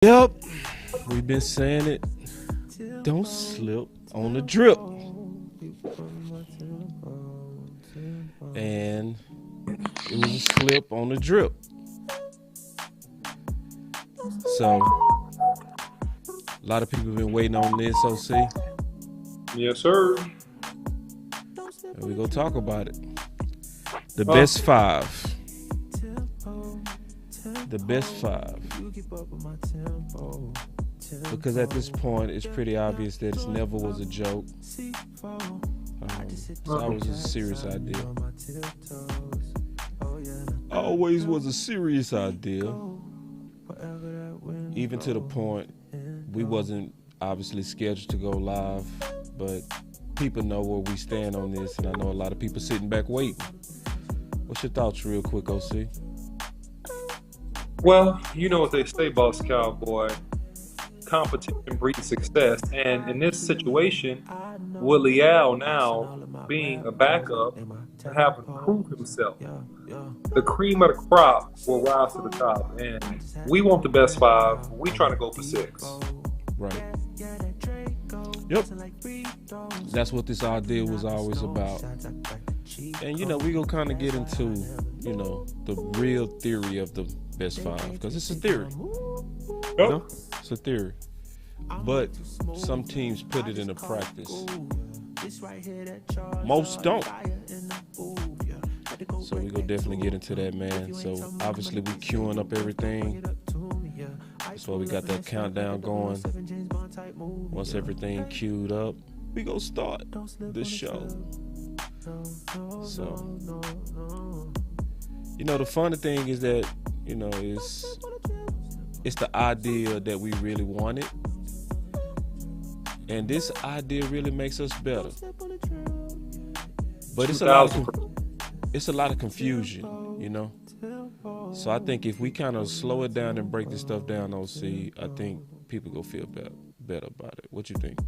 Yep, we've been saying it. Don't slip on the drip. And it was a slip on the drip. So, a lot of people have been waiting on this, OC. Yes, sir. And we're going to talk about it. The best five. The best five. Because at this point, it's pretty obvious that it never was a joke. It's always a serious idea. Always was a serious idea. Even to the point, we wasn't obviously scheduled to go live, but people know where we stand on this, and I know a lot of people sitting back waiting. What's your thoughts real quick, OC? Well, you know what they say, Boss Cowboy. Competition breeds success. And in this situation, with Leal now being a backup and having to prove himself, the cream of the crop will rise to the top. And we want the best five. We trying to go for six. Right. Yep. That's what this idea was always about. And, you know, we gonna kind of get into, you know, the real theory of the best five, because it's a theory. Yep. You know? It's a theory. But some teams put it into practice. Most don't. So we gonna definitely get into that, man. So obviously we queuing up everything. That's why we got that countdown going. Once everything queued up, we gonna start the show. So, you know, the funny thing is that, you know, it's the idea that we really wanted. And this idea really makes us better. But it's a lot of confusion, you know. So I think if we kind of slow it down and break this stuff down, OC, I think people go feel better about it. What you think?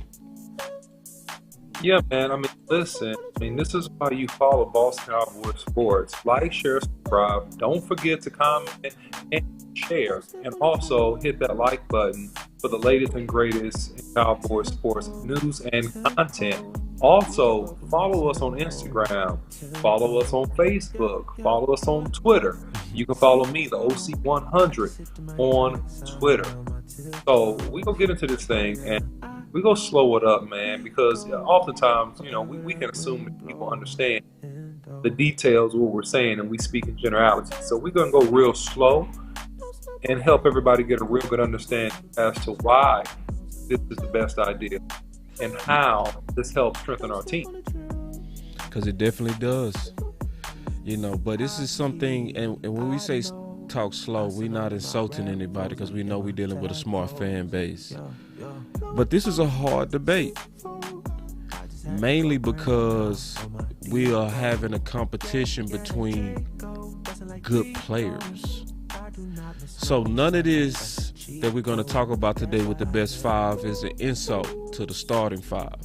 Yeah, man. I mean, listen. This is why you follow Boss Cowboy Sports. Like, share, subscribe. Don't forget to comment and share. And also hit that like button for the latest and greatest in Cowboy Sports news and content. Also, follow us on Instagram. Follow us on Facebook. Follow us on Twitter. You can follow me, the OC100, on Twitter. So we gonna get into this thing and we go slow it up, man, because oftentimes, you know, we can assume that people understand the details of what we're saying and we speak in generalities. So we're going to go real slow and help everybody get a real good understanding as to why this is the best idea and how this helps strengthen our team. Because it definitely does. You know, but this is something, and when we say talk slow, we're not insulting anybody because we know we're dealing with a smart fan base. But this is a hard debate, mainly because we are having a competition between good players. So none of this that we're going to talk about today with the best five is an insult to the starting five.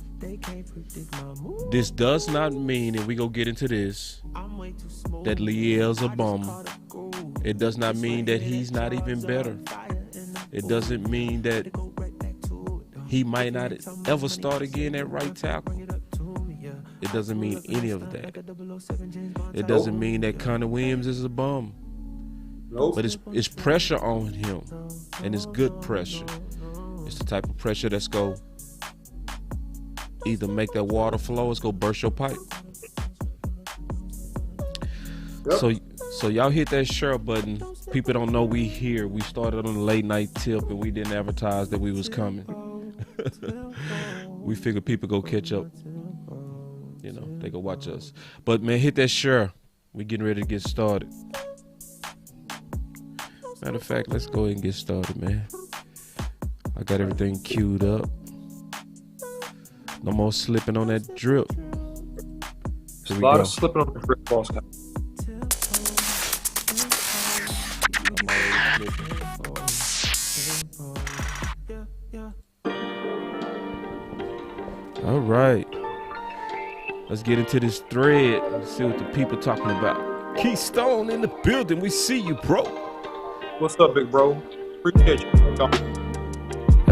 This does not mean, and we go get into this, that Leal's a bum. It does not mean that he's not even better. It doesn't mean that he might not ever start again at right tackle. It doesn't mean any of that. It doesn't mean that Connor Williams is a bum. But it's pressure on him, and it's good pressure. It's the type of pressure that's go either make that water flow or it's go burst your pipe. Yep. So y'all hit that share button. People don't know we here. We started on a late night tip and we didn't advertise that we was coming. We figured people go catch up. You know, they go watch us. But man, hit that share. We getting ready to get started. Matter of fact, let's go ahead and get started, man. I got everything queued up. No more slipping on that drip. A lot of slipping on the drip, Boss. All right. Let's get into this thread and see what the people talking about. Keystone in the building. We see you, bro. What's up, big bro? Appreciate you.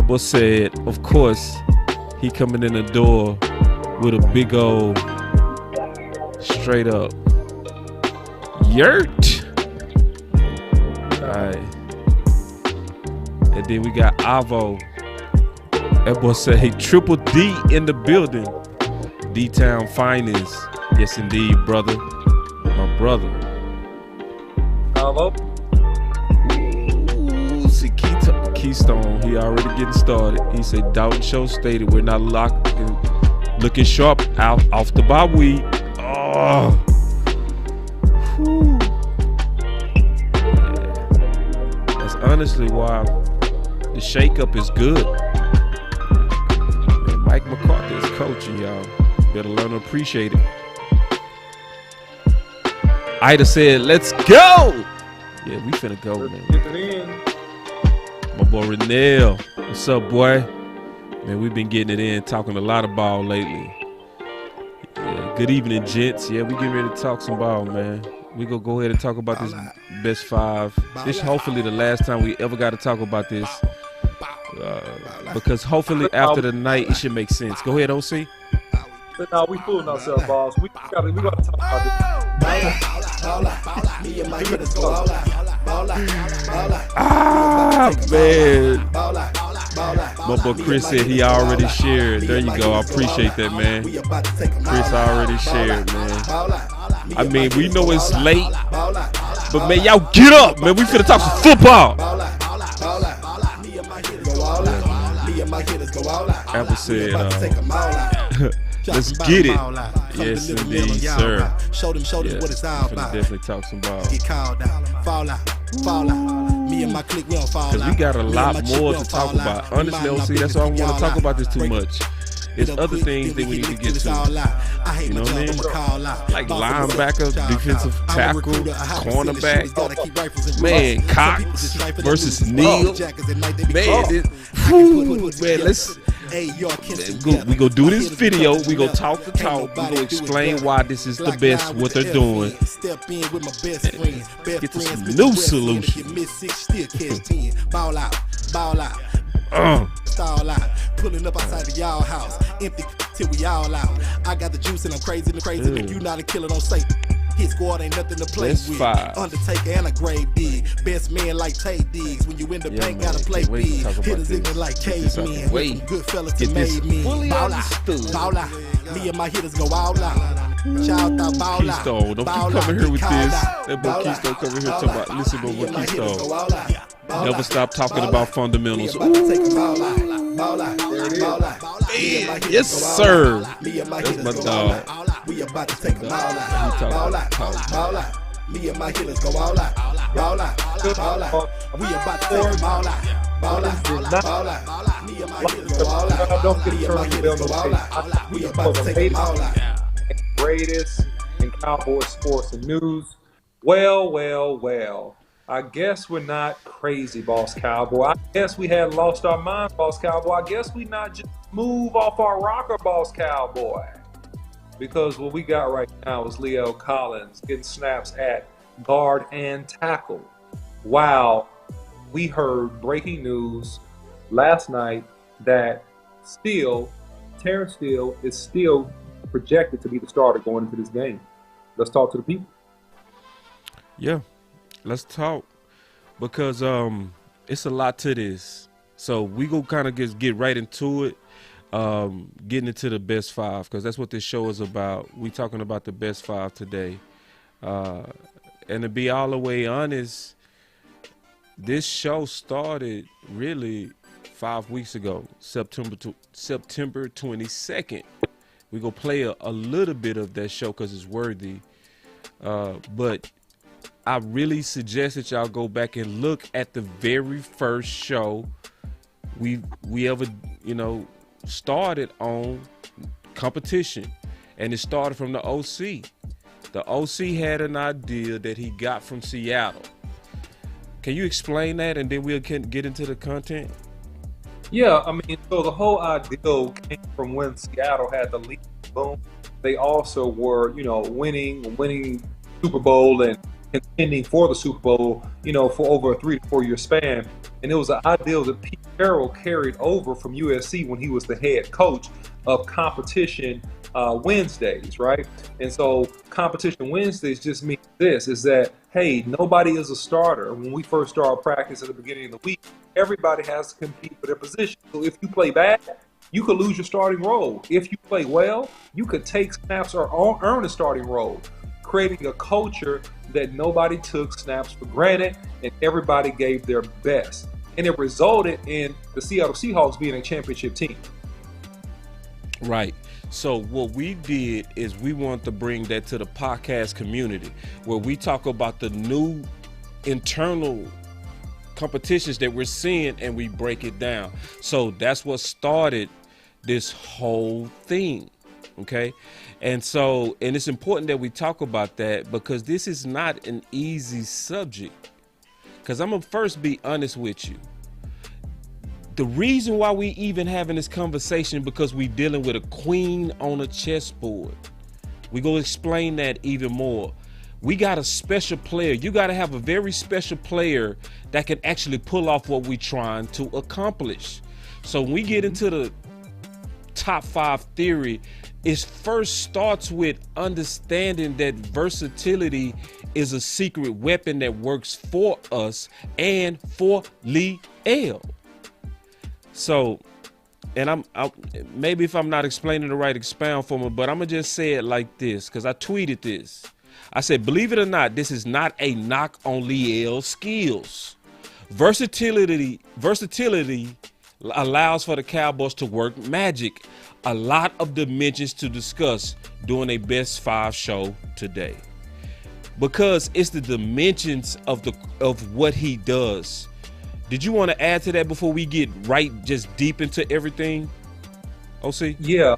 That boy said, of course, he coming in the door with a big old straight up yurt. Alright. And then we got Avo. That boy said, hey, Triple D in the building. D-Town finest. Yes, indeed, brother. My brother. Hello? Ooh, see, Keystone, he already getting started. He said, Dalton Show stated we're not locked in, looking sharp out off the bye week. Oh. Whew. Yeah. That's honestly why the shakeup is good. Man, Mike McCarthy is coaching, y'all. Better learn to appreciate it. Ida said, let's go! Yeah, we finna go, man. Get it in. My boy Renell. What's up, boy? Man, we've been getting it in, talking a lot of ball lately. Yeah, good evening, gents. Yeah, we getting ready to talk some ball, man. We gonna go ahead and talk about this best five. This hopefully the last time we ever got to talk about this. Because hopefully after the night, it should make sense. Go ahead, OC. But now we fooling ourselves, boss. We gotta talk about this. Me and my hitters go all out. Man. My boy Chris said he already shared. There you go. I appreciate that, man. Chris already shared, man. I mean, we know it's late, but man, y'all get up, man. We finna talk some football. Apple said, let's get it. Yes, indeed, sir. Show them what it's all about. Definitely talk some ball. Get called out, fall out. Me and my clique, we don't fall out. Because we got a lot more to talk about. Honestly, OC, that's why I don't want to talk about this too much. There's other things that we need to get to. You know what I mean? Like linebacker, defensive tackle, cornerback. Man, Cox versus Neal. Man, let's... We gonna do this video. We gonna talk the talk. We gonna explain why this is the best. What they're doing. Get to some new solutions. Ball out. Stall out. Pulling up outside of y'all house. Empty till we all out. I got the juice and I'm crazy. If you not a killer, don't say. His squad ain't nothing to play with. Undertaker and a grave dig. Best man like Tate Diggs. When you in the bank, gotta play big. Hitters in it like cavemen. Good fellas to made men. Ball out. Me and my hitters go all out. Shout out, ball out. Keystone, don't keep coming here with this. That boy Keystone coming here talking about, listen to what Keystone. Never stop talking about fundamentals. Yes, sir. That's my dog. We about to take them all out. Me and my hitters go all out. We about to take them all out. Me and my hitters go all out. Don't get turned. We about to take them all out. Greatest in Cowboy sports and news. Well. I guess we're not crazy, Boss Cowboy. I guess we had lost our mind, Boss Cowboy. I guess we not just move off our rocker, Boss Cowboy. Because what we got right now is Leo Collins getting snaps at guard and tackle. Wow, we heard breaking news last night that Terrence Steele is still projected to be the starter going into this game. Let's talk to the people. Yeah. Let's talk, because it's a lot to this. So we go kind of just get right into it, getting into the best five, because that's what this show is about. We talking about the best five today. And to be all the way honest, this show started really 5 weeks ago, September 22nd. We go play a little bit of that show because it's worthy. But I really suggest that y'all go back and look at the very first show we ever, started on competition. And it started from the OC. The OC had an idea that he got from Seattle. Can you explain that, and then we'll get into the content? Yeah, I mean, so the whole idea came from when Seattle had the lead boom. They also were, winning Super Bowl and contending for the Super Bowl, for over a 3 to 4 year span. And it was an ideal that people Carroll carried over from USC when he was the head coach of Competition Wednesdays, right? And so Competition Wednesdays just means this, is that, hey, nobody is a starter. When we first start practice at the beginning of the week, everybody has to compete for their position. So if you play bad, you could lose your starting role. If you play well, you could take snaps or earn a starting role, creating a culture that nobody took snaps for granted and everybody gave their best. And it resulted in the Seattle Seahawks being a championship team. Right. So what we did is we want to bring that to the podcast community, where we talk about the new internal competitions that we're seeing and we break it down. So that's what started this whole thing. Okay. And it's important that we talk about that, because this is not an easy subject. Because I'm going to first be honest with you. The reason why we even having this conversation, because we dealing with a queen on a chessboard. We go explain that even more. We got a special player. You got to have a very special player that can actually pull off what we're trying to accomplish. So when we get into the top 5 theory, it first starts with understanding that versatility is a secret weapon that works for us and for Liel. So, and maybe if I'm not explaining it right, expound for me, but I'm gonna just say it like this, because I tweeted this. I said, believe it or not, this is not a knock on Liel's skills. Versatility allows for the Cowboys to work magic. A lot of dimensions to discuss during a best 5 show today, because it's the dimensions of what he does. Did you want to add to that before we get just deep into everything, OC? Yeah,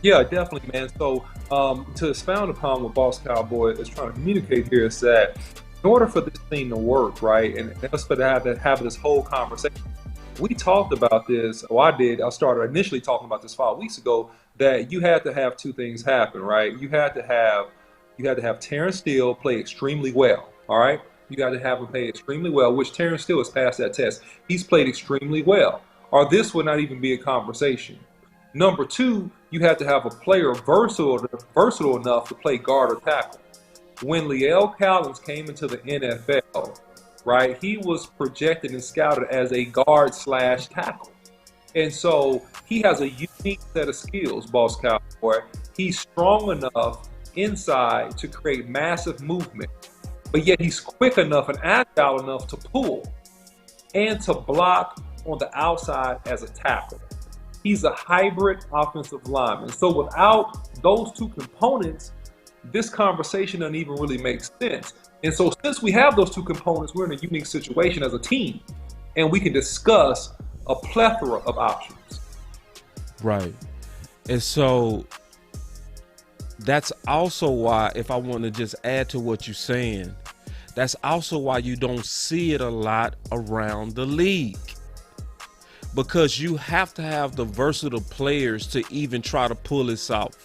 definitely, man. So to expound upon what Boss Cowboy is trying to communicate here is that in order for this thing to work, right, and us to have this whole conversation, we talked about this. I started initially talking about this 5 weeks ago, that you had to have 2 things happen, right? You had to have Terrence Steele play extremely well, all right? You got to have him play extremely well, which Terrence Steele has passed that test. He's played extremely well, or this would not even be a conversation. Number 2, you had to have a player versatile enough to play guard or tackle. When Liel Collins came into the NFL, right, he was projected and scouted as a guard/tackle. And so he has a unique set of skills, Boss Cowboy. He's strong enough inside to create massive movement, but yet he's quick enough and agile enough to pull and to block on the outside as a tackle. He's a hybrid offensive lineman. So without those 2 components, this conversation doesn't even really make sense. And so since we have those 2 components, we're in a unique situation as a team, and we can discuss a plethora of options. Right. And so that's also why, if I want to just add to what you're saying, that's also why you don't see it a lot around the league, because you have to have the versatile players to even try to pull this off.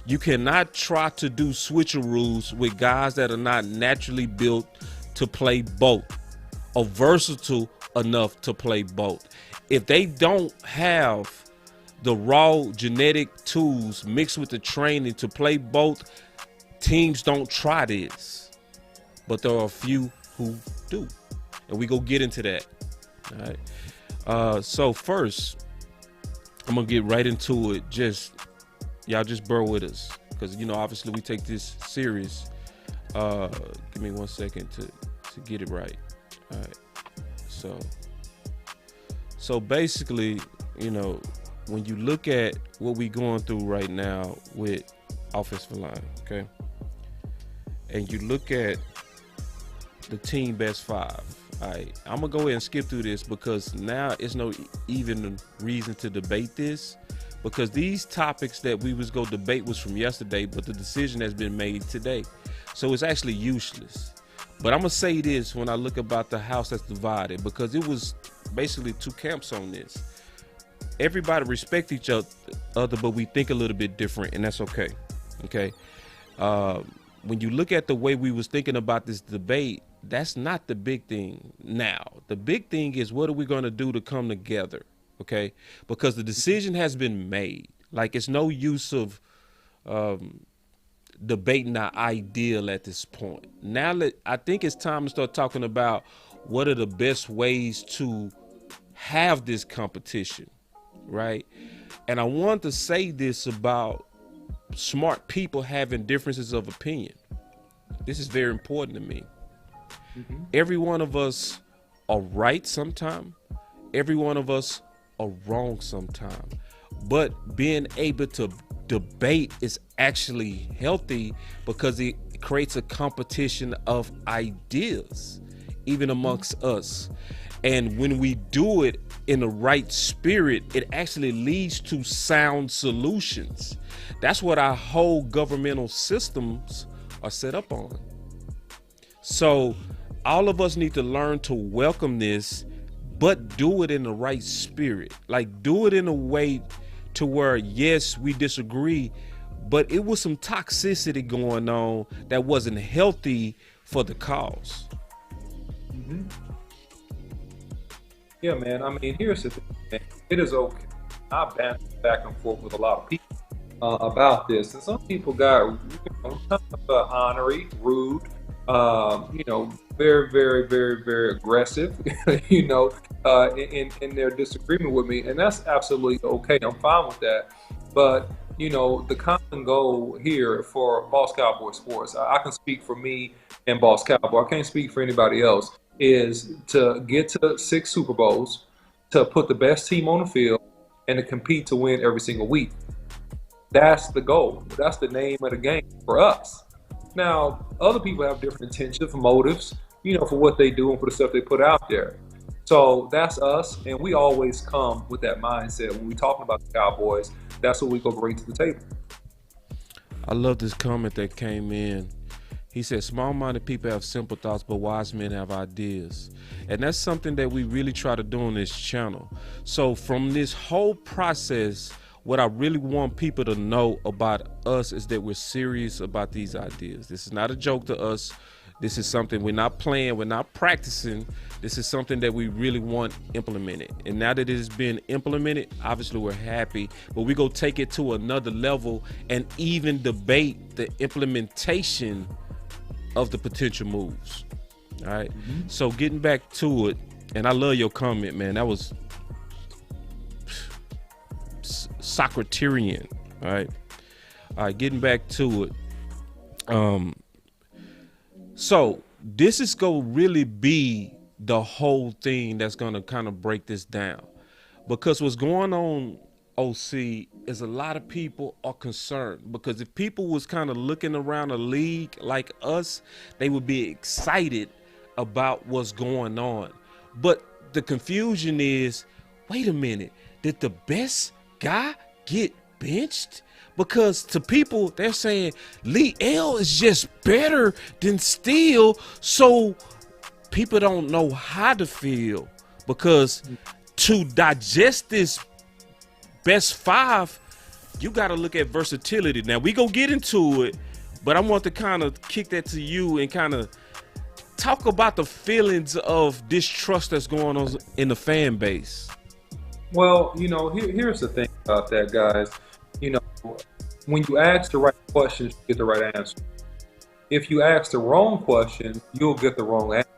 You cannot try to do switcheroos with guys that are not naturally built to play both, or versatile enough to play both. If they don't have the raw genetic tools mixed with the training to play both, teams don't try this. But there are a few who do, and we go get into that. All right. So first, I'm gonna get right into it. Y'all just bear with us, because obviously we take this serious. Give me 1 second to get it right. All right. So basically, when you look at what we going through right now with offensive line, okay, and you look at the team best 5. All right, I'm gonna go ahead and skip through this, because now it's no even reason to debate this, because these topics that we was gonna debate was from yesterday, but the decision has been made today, so it's actually useless. But I'm gonna say this when I look about the house that's divided, because it was basically 2 camps on this. Everybody respect each other, but we think a little bit different, and that's okay. Okay. When you look at the way we was thinking about this debate, that's not the big thing now. The big thing is, what are we going to do to come together? Okay, because the decision has been made. Like, it's no use of debating our ideal at this point. Now, I think it's time to start talking about what are the best ways to have this competition, right? And I want to say this about smart people having differences of opinion. This is very important to me. Every one of us are right sometime. Every one of us are wrong sometime. But being able to debate is actually healthy because it creates a competition of ideas, even amongst us. And when we do it in the right spirit, it actually leads to sound solutions. That's what our whole governmental systems are set up on. So all of us need to learn to welcome this, but do it in the right spirit. Like, do it in a way to where, yes, we disagree, but it was some toxicity going on that wasn't healthy for the cause. Yeah, man. I mean, here's the thing, man. It is okay. I've been back and forth with a lot of people about this, and some people got kind of honorary, rude, very, very, very, very aggressive, in their disagreement with me, and that's absolutely okay. I'm fine with that. But the common goal here for Boss Cowboy Sports, I can speak for me and Boss Cowboy. I can't speak for anybody else. Is to get to 6 Super Bowls, to put the best team on the field, and to compete to win every single week. That's the goal. That's the name of the game for us. Now, other people have different intentions, motives, for what they do and for the stuff they put out there. So that's us, and we always come with that mindset. When we're talking about the Cowboys, that's what we go bring to the table. I love this comment that came in. He said, small-minded people have simple thoughts, but wise men have ideas. And that's something that we really try to do on this channel. So from this whole process, what I really want people to know about us is that we're serious about these ideas. This is not a joke to us. This is something we're not playing, we're not practicing. This is something that we really want implemented. And now that it has been implemented, obviously we're happy, but we go take it to another level and even debate the implementation of the potential moves. All right. So getting back to it, and I love your comment, man. That was Socraterian. All right. Getting back to it. So this is gonna really be the whole thing that's gonna kind of break this down, because what's going on, OC, is a lot of people are concerned, because if people was kind of looking around a league like us, they would be excited about what's going on. But the confusion is, wait a minute, did the best guy get benched? Because to people, they're saying Liel is just better than Steele. So people don't know how to feel, because to digest this best 5, you got to look at versatility. Now we go get into it, but I want to kind of kick that to you and kind of talk about the feelings of distrust that's going on in the fan base. Well, here's the thing about that, guys. When you ask the right questions, you get the right answer. If you ask the wrong question, you'll get the wrong answer.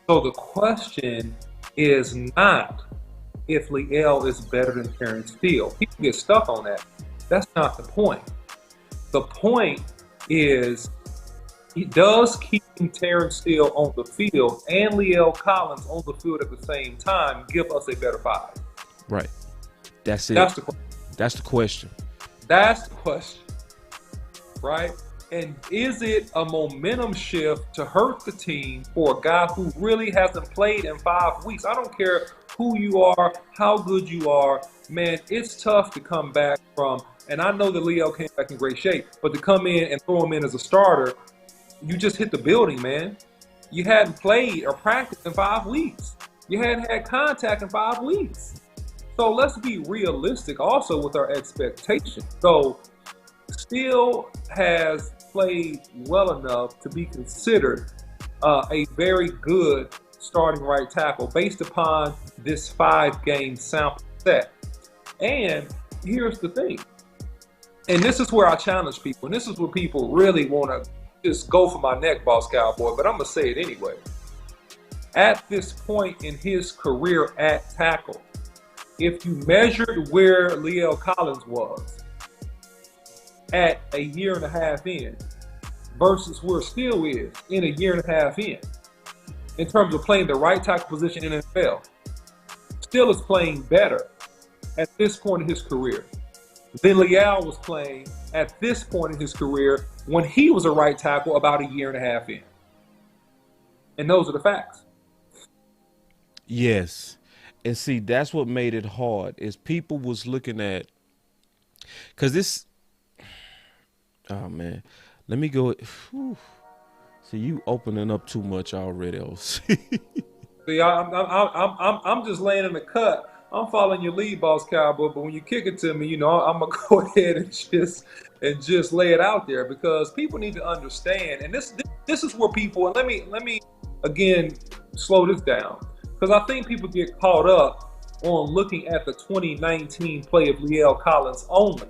So the question is not if Liel is better than Terrence Steele. People get stuck on that. That's not the point. The point is, does keeping Terrence Steele on the field and Liel Collins on the field at the same time give us a better 5? Right. That's it. That's the question. That's the question. That's the question. Right? And is it a momentum shift to hurt the team for a guy who really hasn't played in 5 weeks? I don't care who you are, how good you are, man, it's tough to come back from, and I know that Liel came back in great shape, but to come in and throw him in as a starter, you just hit the building, man. You hadn't played or practiced in 5 weeks. You hadn't had contact in 5 weeks. So let's be realistic also with our expectations. So Steele has played well enough to be considered a very good starting right tackle based upon this 5-game sample set. And here's the thing, and this is where I challenge people, and this is where people really want to just go for my neck, Boss Cowboy, but I'm going to say it anyway. At this point in his career at tackle, if you measured where La'el Collins was at a year and a half in versus where Steele is in a year and a half in terms of playing the right tackle position in the NFL, Steele is playing better at this point in his career than La'el was playing at this point in his career when he was a right tackle about a year and a half in. And those are the facts. Yes. And see, that's what made it hard is people was looking at, because this, oh man, let me go. Whew. See, you opening up too much already, OC. See, I'm just laying in the cut. I'm following your lead, Boss Cowboy, but when you kick it to me, you know, I'm gonna go ahead and just lay it out there because people need to understand. And this is where people, and let me again slow this down because I think people get caught up on looking at the 2019 play of La'el Collins only,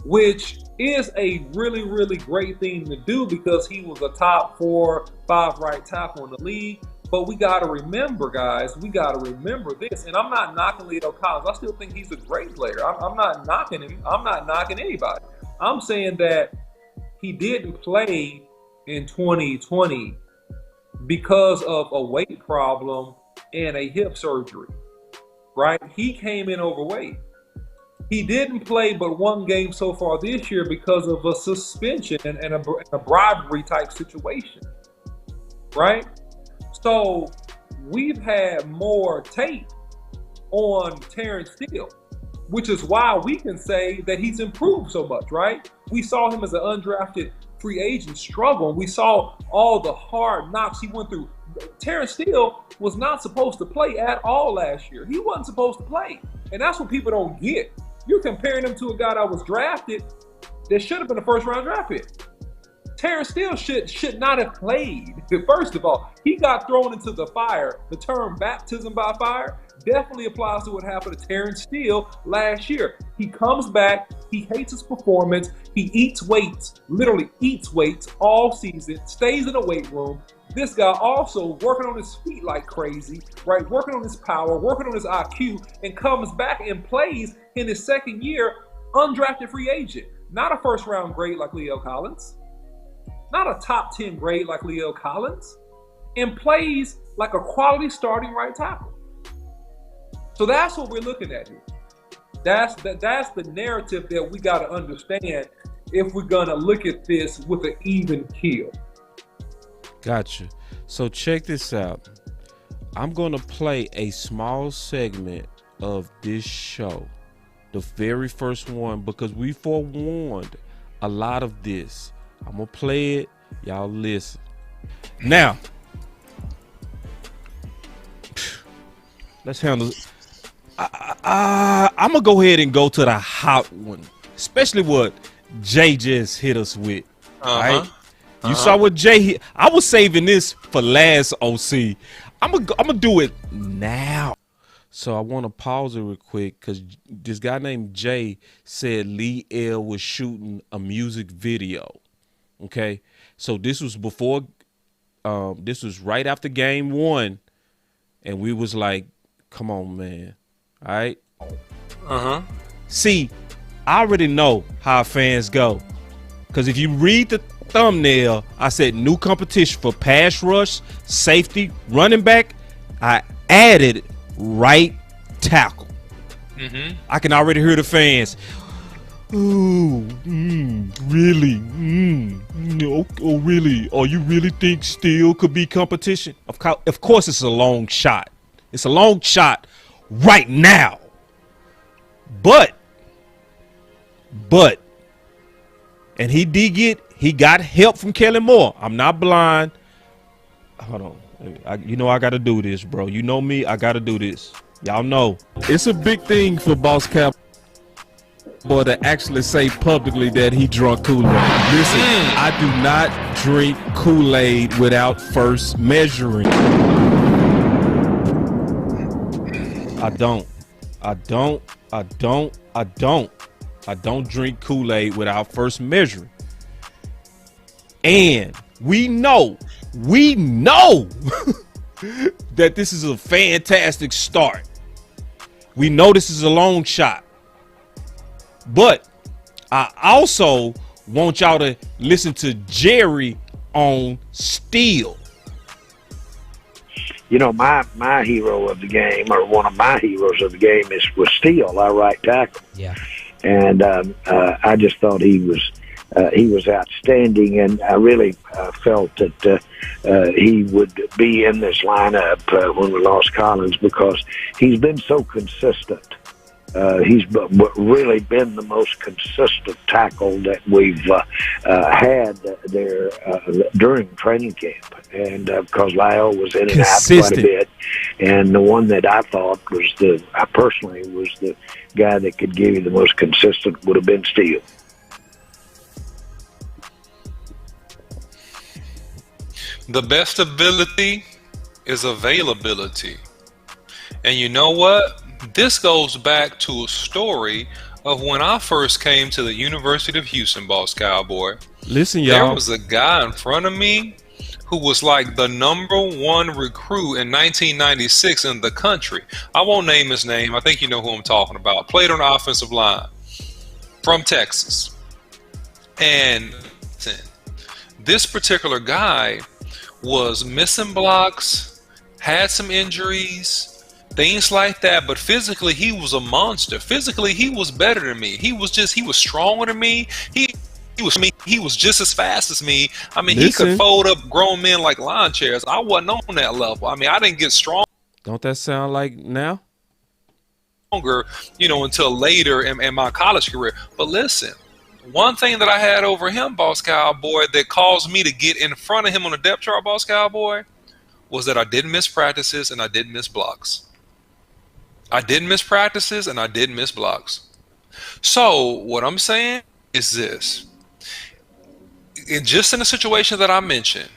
which is a really, really great thing to do because he was a top 4-5 right tackle in the league. But we got to remember, guys, we got to remember this. And I'm not knocking La'el Collins. I still think he's a great player. I'm not knocking him. I'm not knocking anybody. I'm saying that he didn't play in 2020 because of a weight problem and a hip surgery, right? He came in overweight. He didn't play but one game so far this year because of a suspension and a bribery type situation, right? So we've had more tape on Terrence Steele, which is why we can say that he's improved so much, right? We saw him as an undrafted free agent struggle. We saw all the hard knocks he went through. Terrence Steele was not supposed to play at all last year. He wasn't supposed to play. And that's what people don't get. You're comparing him to a guy that was drafted that should have been a first-round draft pick. Terrence Steele should not have played. First of all, he got thrown into the fire. The term baptism by fire definitely applies to what happened to Terrence Steele last year. He comes back, he hates his performance, he eats weights, literally eats weights all season, stays in the weight room. This guy also working on his feet like crazy, right? Working on his power, working on his IQ, and comes back and plays in his second year, undrafted free agent. Not a first-round grade like La'el Collins. Not a top 10 grade like La'el Collins, and plays like a quality starting right tackle. So that's what we're looking at here. That's the narrative that we got to understand if we're going to look at this with an even keel. Gotcha. So check this out. I'm going to play a small segment of this show, the very first one, because we forewarned a lot of this. I'm going to play it. Y'all listen. Now, let's handle it. I'm going to go ahead and go to the hot one, especially what Jay just hit us with. Right? You saw what Jay hit. I was saving this for last, OC. I'm gonna do it now. So I want to pause it real quick because this guy named Jay said La'el was shooting a music video. Okay, so this was before, this was right after game one, and we was like, come on, man. All right. See, I already know how fans go, because if you read the thumbnail, I said new competition for pass rush, safety, running back. I added right tackle. I can already hear the fans. Oh, really? Oh, really? Oh, you really think Steele could be competition? Of course, it's a long shot. It's a long shot right now. But, and he got help from Kellen Moore. I'm not blind. Hold on. You know I got to do this, bro. You know me. I got to do this. Y'all know. It's a big thing for Boss Cowboy to actually say publicly that he drunk Kool-Aid. Listen, I do not drink Kool-Aid without first measuring. I don't drink Kool-Aid without first measuring. And we know that this is a fantastic start. We know this is a long shot. But I also want y'all to listen to Jerry on Steel. You know, my hero of the game, or one of my heroes of the game, was Steele, our right tackle. Yeah. And I just thought he was outstanding, and I really felt that he would be in this lineup when we lost Collins, because he's been so consistent. He's really been the most consistent tackle that we've had there during training camp. And because Lyle was in and out quite a bit. And the one that I thought I personally was the guy that could give you the most consistent would have been Steele. The best ability is availability. And you know what? This goes back to a story of when I first came to the University of Houston, Boss Cowboy. Listen, y'all. There was a guy in front of me who was like the #1 recruit in 1996 in the country. I won't name his name. I think you know who I'm talking about. Played on the offensive line from Texas. And this particular guy was missing blocks, had some injuries, things like that, but physically he was a monster. Physically he was better than me. He was stronger than me. He was just as fast as me. I mean, He could fold up grown men like lawn chairs. I wasn't on that level. I mean, I didn't get strong. Don't that sound like now? Until later in my college career. But listen, one thing that I had over him, Boss Cowboy, that caused me to get in front of him on the depth chart, Boss Cowboy, was that I didn't miss practices and I didn't miss blocks. I didn't miss practices and I didn't miss blocks. So what I'm saying is this. Just in the situation that I mentioned,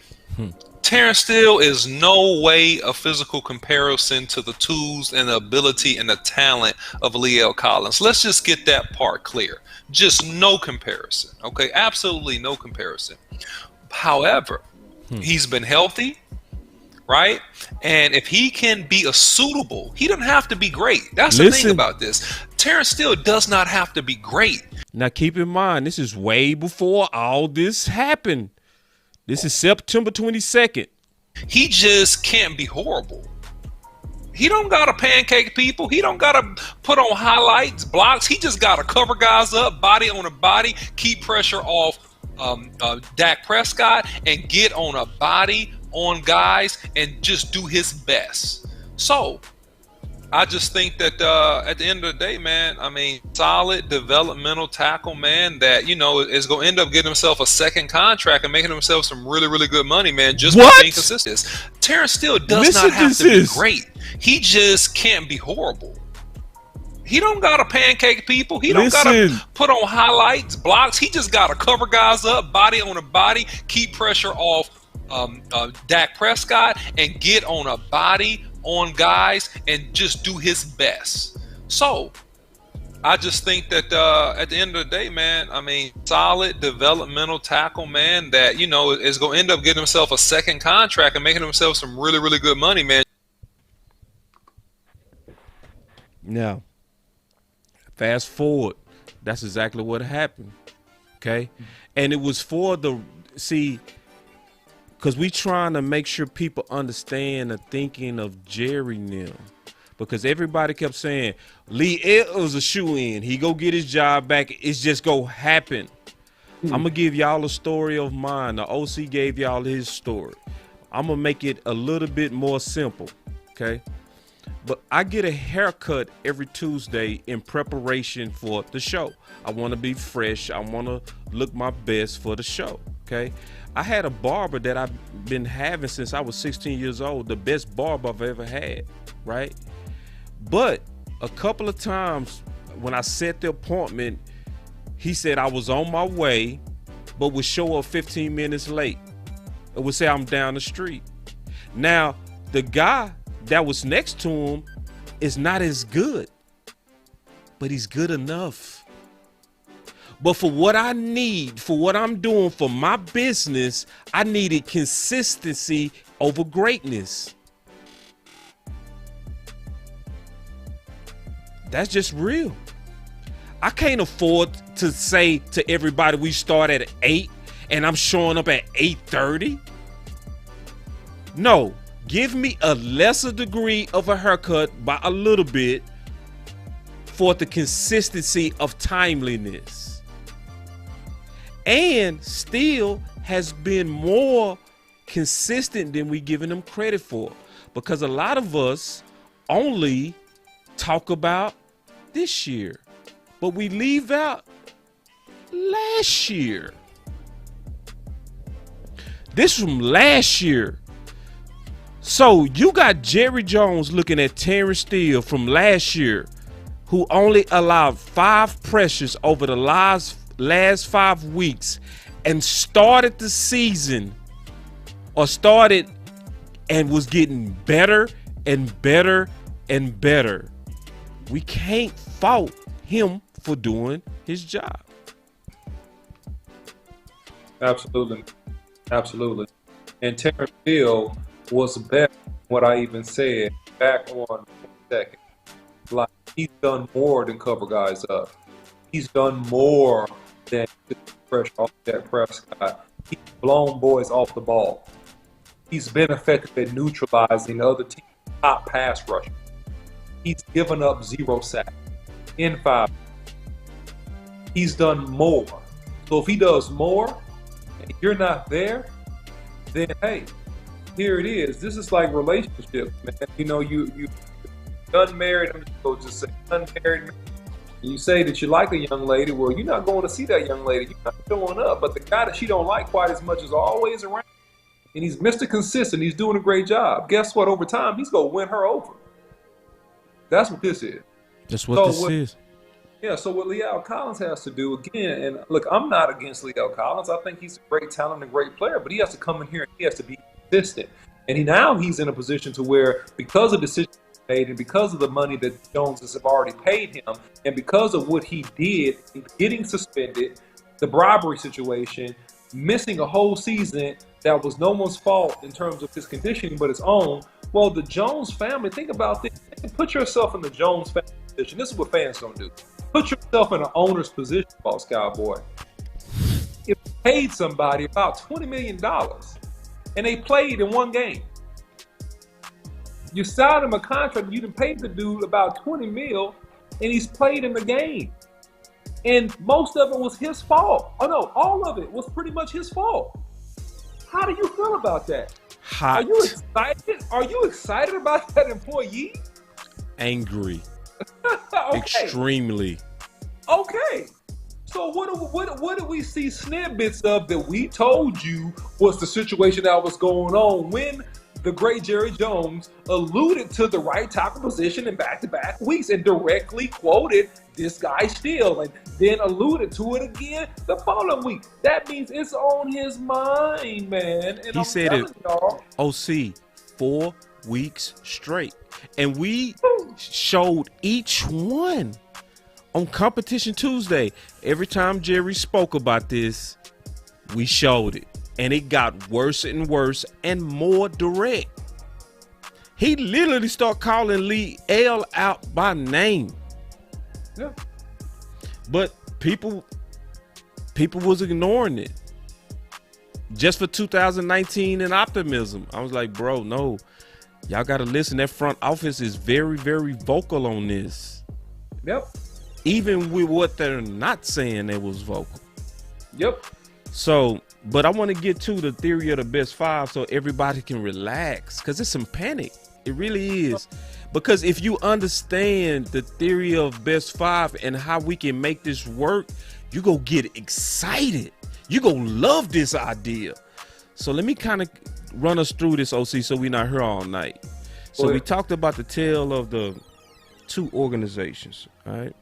Terrence Steele is no way a physical comparison to the tools and the ability and the talent of La'el Collins. Let's just get that part clear. Just no comparison. Okay, absolutely no comparison. However, he's been healthy, right? And if he can be a suitable, he doesn't have to be great. That's the thing about this. Terrence Steele does not have to be great. Now keep in mind, this is way before all this happened. This is September 22nd. He just can't be horrible. He don't gotta pancake people. He don't gotta put on highlights, blocks. He just gotta cover guys up, body on a body, keep pressure off Dak Prescott, and get on a body on guys and just do his best. So I just think that at the end of the day, man, I mean, solid developmental tackle, man, that, is going to end up getting himself a second contract and making himself some really, really good money, man, just by being consistent. Terrence Steele does not have to be great. He just can't be horrible. He don't got to pancake people. He don't got to put on highlights, blocks. He just got to cover guys up, body on a body, keep pressure off Dak Prescott, and get on a body on guys and just do his best. So I just think that at the end of the day, man, I mean, solid developmental tackle, man, that, is going to end up getting himself a second contract and making himself some really, really good money, man. Now, fast forward, that's exactly what happened. Okay. And it was for because we trying to make sure people understand the thinking of Jerry Neal. Because everybody kept saying, La'el was a shoe-in. He go get his job back. It's just go happen. I'm going to give y'all a story of mine. The OC gave y'all his story. I'm going to make it a little bit more simple, okay? But I get a haircut every Tuesday in preparation for the show. I want to be fresh. I want to look my best for the show, okay? I had a barber that I've been having since I was 16 years old, the best barber I've ever had, right? But a couple of times when I set the appointment, he said I was on my way, but would show up 15 minutes late. It would say I'm down the street. Now, the guy that was next to him is not as good, but he's good enough. But for what I need, for what I'm doing for my business, I needed consistency over greatness. That's just real. I can't afford to say to everybody we start at 8 and I'm showing up at 8:30. No, give me a lesser degree of a haircut by a little bit for the consistency of timeliness. And still has been more consistent than we giving them credit for. Because a lot of us only talk about this year, but we leave out last year. This from last year. So you got Jerry Jones looking at Terrence Steele from last year, who only allowed 5 pressures over the last 5 weeks and started the season, or started and was getting better and better and better. We can't fault him for doing his job. Absolutely. Absolutely. And Terrence Steele was better than what I even said back on second. Like, he's done more than cover guys up. He's done more than pressure off that Prescott. He's blown boys off the ball. He's been effective at neutralizing the other team's top pass rusher. He's given up 0 sacks in 5. He's done more. So if he does more and you're not there, then hey, here it is. This is like relationships, man. You know, you unmarried, I'm just going to say unmarried. You say that you like a young lady, well, you're not going to see that young lady. You're not showing up. But the guy that she don't like quite as much is always around. And he's Mr. Consistent. He's doing a great job. Guess what? Over time, he's going to win her over. That's what this is. That's what this is. Yeah, so what La'el Collins has to do, again, and look, I'm not against La'el Collins. I think he's a great talent and great player, but he has to come in here and he has to be consistent. And now he's in a position to where, because of decisions made and because of the money that the Joneses have already paid him, and because of what he did, getting suspended, the bribery situation, missing a whole season that was no one's fault in terms of his conditioning but his own. Well, the Jones family, think about this. Put yourself in the Jones family position. This is what fans don't do. Put yourself in an owner's position, boss Cowboy. If you paid somebody about $20 million and they played in one game, you signed him a contract, you done paid the dude about $20 million and he's played in the game. And most of it was his fault. Oh no, all of it was pretty much his fault. How do you feel about that? Hot. Are you excited? Are you excited about that employee? Angry. Okay. Extremely. Okay. So what do we see snippets of that we told you was the situation that was going on when the great Jerry Jones alluded to the right tackle position in back-to-back weeks and directly quoted this guy Steele and then alluded to it again the following week. That means it's on his mind, man. And He said it, OC, 4 weeks straight. And we showed each one on Competition Tuesday. Every time Jerry spoke about this, we showed it. And it got worse and worse and more direct. He literally started calling La'el out by name. Yeah. But people was ignoring it. Just for 2019 and optimism. I was like, bro, no. Y'all got to listen. That front office is very, very vocal on this. Yep. Even with what they're not saying, they was vocal. Yep. So, but I want to get to the theory of the best 5 so everybody can relax, because it's some panic. It really is. Because if you understand the theory of best 5 and how we can make this work, you go get excited. You go love this idea. So let me kind of run us through this, OC, so we're not here all night. So we talked about the tale of the 2 organizations, all right?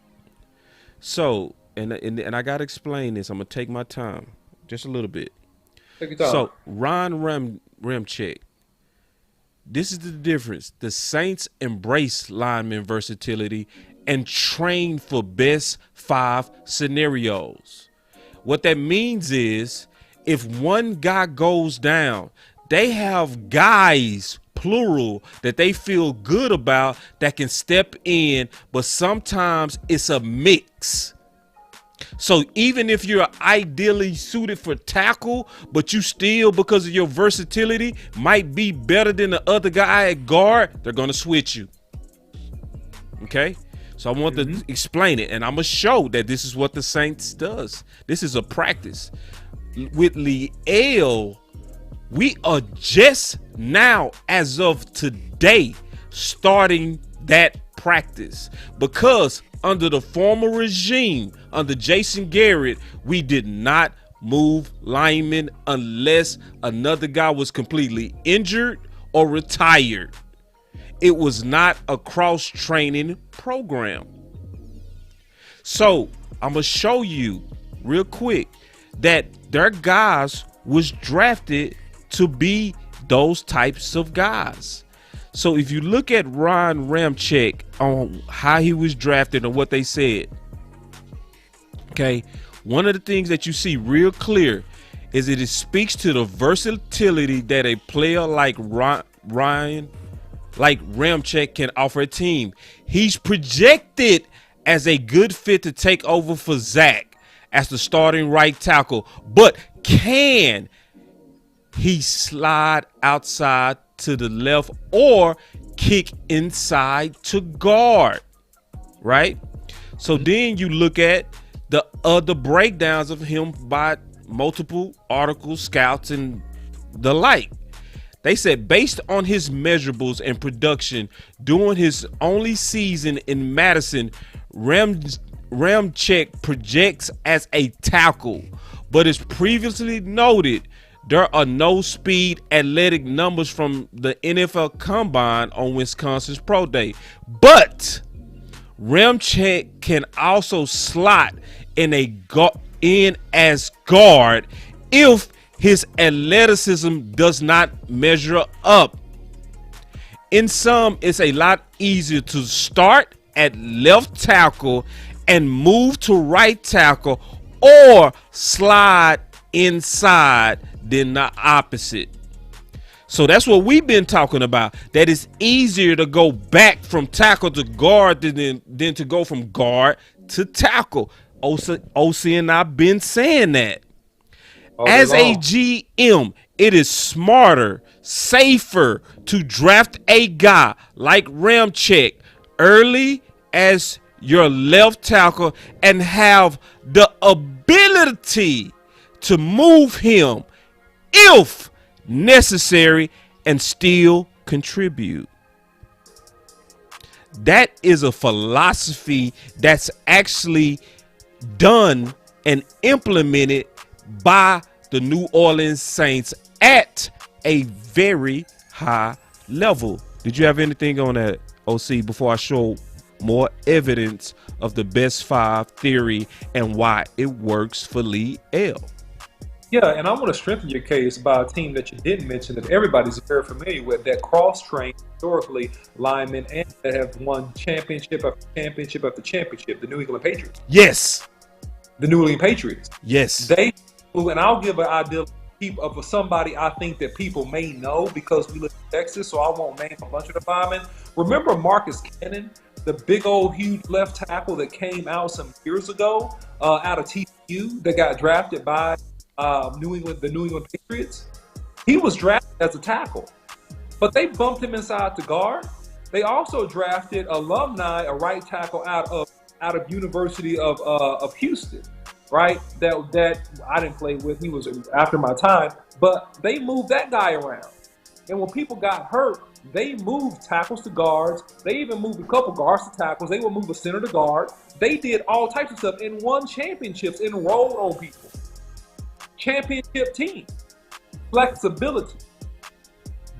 So, and I got to explain this. I'm going to take my time just a little bit. Take your time. So Ron Remchek. This is the difference. The Saints embrace lineman versatility and train for best 5 scenarios. What that means is if one guy goes down, they have guys, plural, that they feel good about that can step in, but sometimes it's a mix. So even if you're ideally suited for tackle, but you still, because of your versatility, might be better than the other guy at guard, they're going to switch you. Okay? So I want to explain it, and I'm going to show that this is what the Saints does. This is a practice. With Liel, we are just now, as of today, starting that practice because under the former regime, under Jason Garrett, we did not move linemen unless another guy was completely injured or retired. It was not a cross-training program. So I'm going to show you real quick that their guys was drafted to be those types of guys. So if you look at Ron Remchek on how he was drafted and what they said, okay, one of the things that you see real clear is that it speaks to the versatility that a player like Remchek can offer a team. He's projected as a good fit to take over for Zach as the starting right tackle, but can he slide outside to the left or kick inside to guard, right? So then you look at the other breakdowns of him by multiple articles, scouts, and the like. They said based on his measurables and production during his only season in Madison, Remchek projects as a tackle, but as previously noted, there are no speed athletic numbers from the NFL Combine on Wisconsin's Pro Day. But Remchek can also slot in as guard if his athleticism does not measure up. In sum, it's a lot easier to start at left tackle and move to right tackle or slide inside than the opposite. So that's what we've been talking about, that it's easier to go back from tackle to guard than to go from guard to tackle. OC and I've been saying that. As a GM, it is smarter, safer to draft a guy like Remchek early as your left tackle and have the ability to move him if necessary and still contribute. That is a philosophy that's actually done and implemented by the New Orleans Saints at a very high level. Did you have anything on that, OC, before I show more evidence of the best 5 theory and why it works for Liel? Yeah, and I want to strengthen your case by a team that you didn't mention that everybody's very familiar with, that cross-trained historically linemen and that have won championship after championship after championship, the New England Patriots. Yes. The New England Patriots. Yes. They, and I'll give an idea of somebody I think that people may know because we live in Texas, so I won't name a bunch of the linemen. Remember Marcus Cannon, the big old huge left tackle that came out some years ago out of TCU that got drafted by the New England Patriots? He was drafted as a tackle, but they bumped him inside to guard. They also drafted alumni, a right tackle out of University of Houston, right? That I didn't play with. He was after my time, but they moved that guy around. And when people got hurt, they moved tackles to guards. They even moved a couple guards to tackles. They would move a center to guard. They did all types of stuff and won championships, enrolled on people. Championship team, flexibility,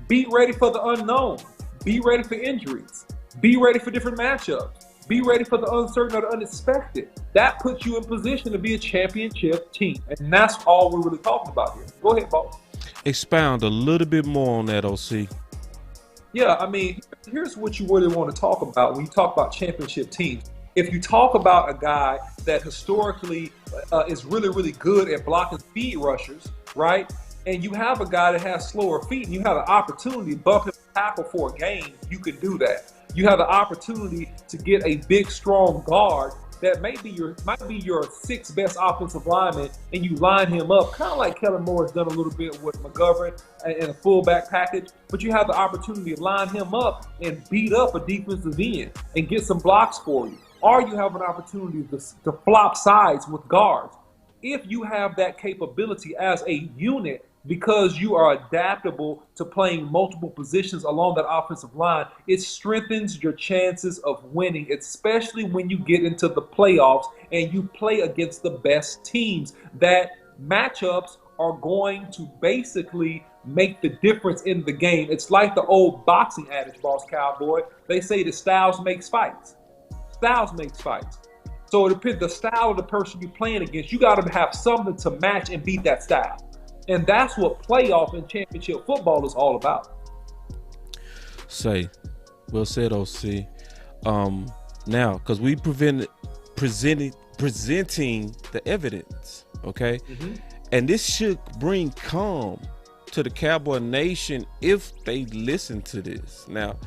be ready for the unknown, be ready for injuries, be ready for different matchups, Be ready for the uncertain or the unexpected. That puts you in position to be a championship team. And that's all we're really talking about here. Go ahead, Boss. Expound a little bit more on that, OC. Yeah, I mean, here's what you really want to talk about when you talk about championship teams. If you talk about a guy that historically is really, really good at blocking speed rushers, right? And you have a guy that has slower feet and you have an opportunity to bump him tackle for a game, you can do that. You have the opportunity to get a big, strong guard that might be your sixth best offensive lineman, and you line him up, kind of like Kellen Moore has done a little bit with McGovern in a fullback package. But you have the opportunity to line him up and beat up a defensive end and get some blocks for you. Or you have an opportunity to flop sides with guards. If you have that capability as a unit, because you are adaptable to playing multiple positions along that offensive line, it strengthens your chances of winning, especially when you get into the playoffs and you play against the best teams. That matchups are going to basically make the difference in the game. It's like the old boxing adage, Boss Cowboy. They say that styles makes fights. Styles makes fights. So it depends the style of the person you're playing against. You got to have something to match and beat that style. And that's what playoff and championship football is all about. Well said, OC. Now, because we presenting the evidence, okay? Mm-hmm. And this should bring calm to the Cowboy Nation if they listen to this. Now,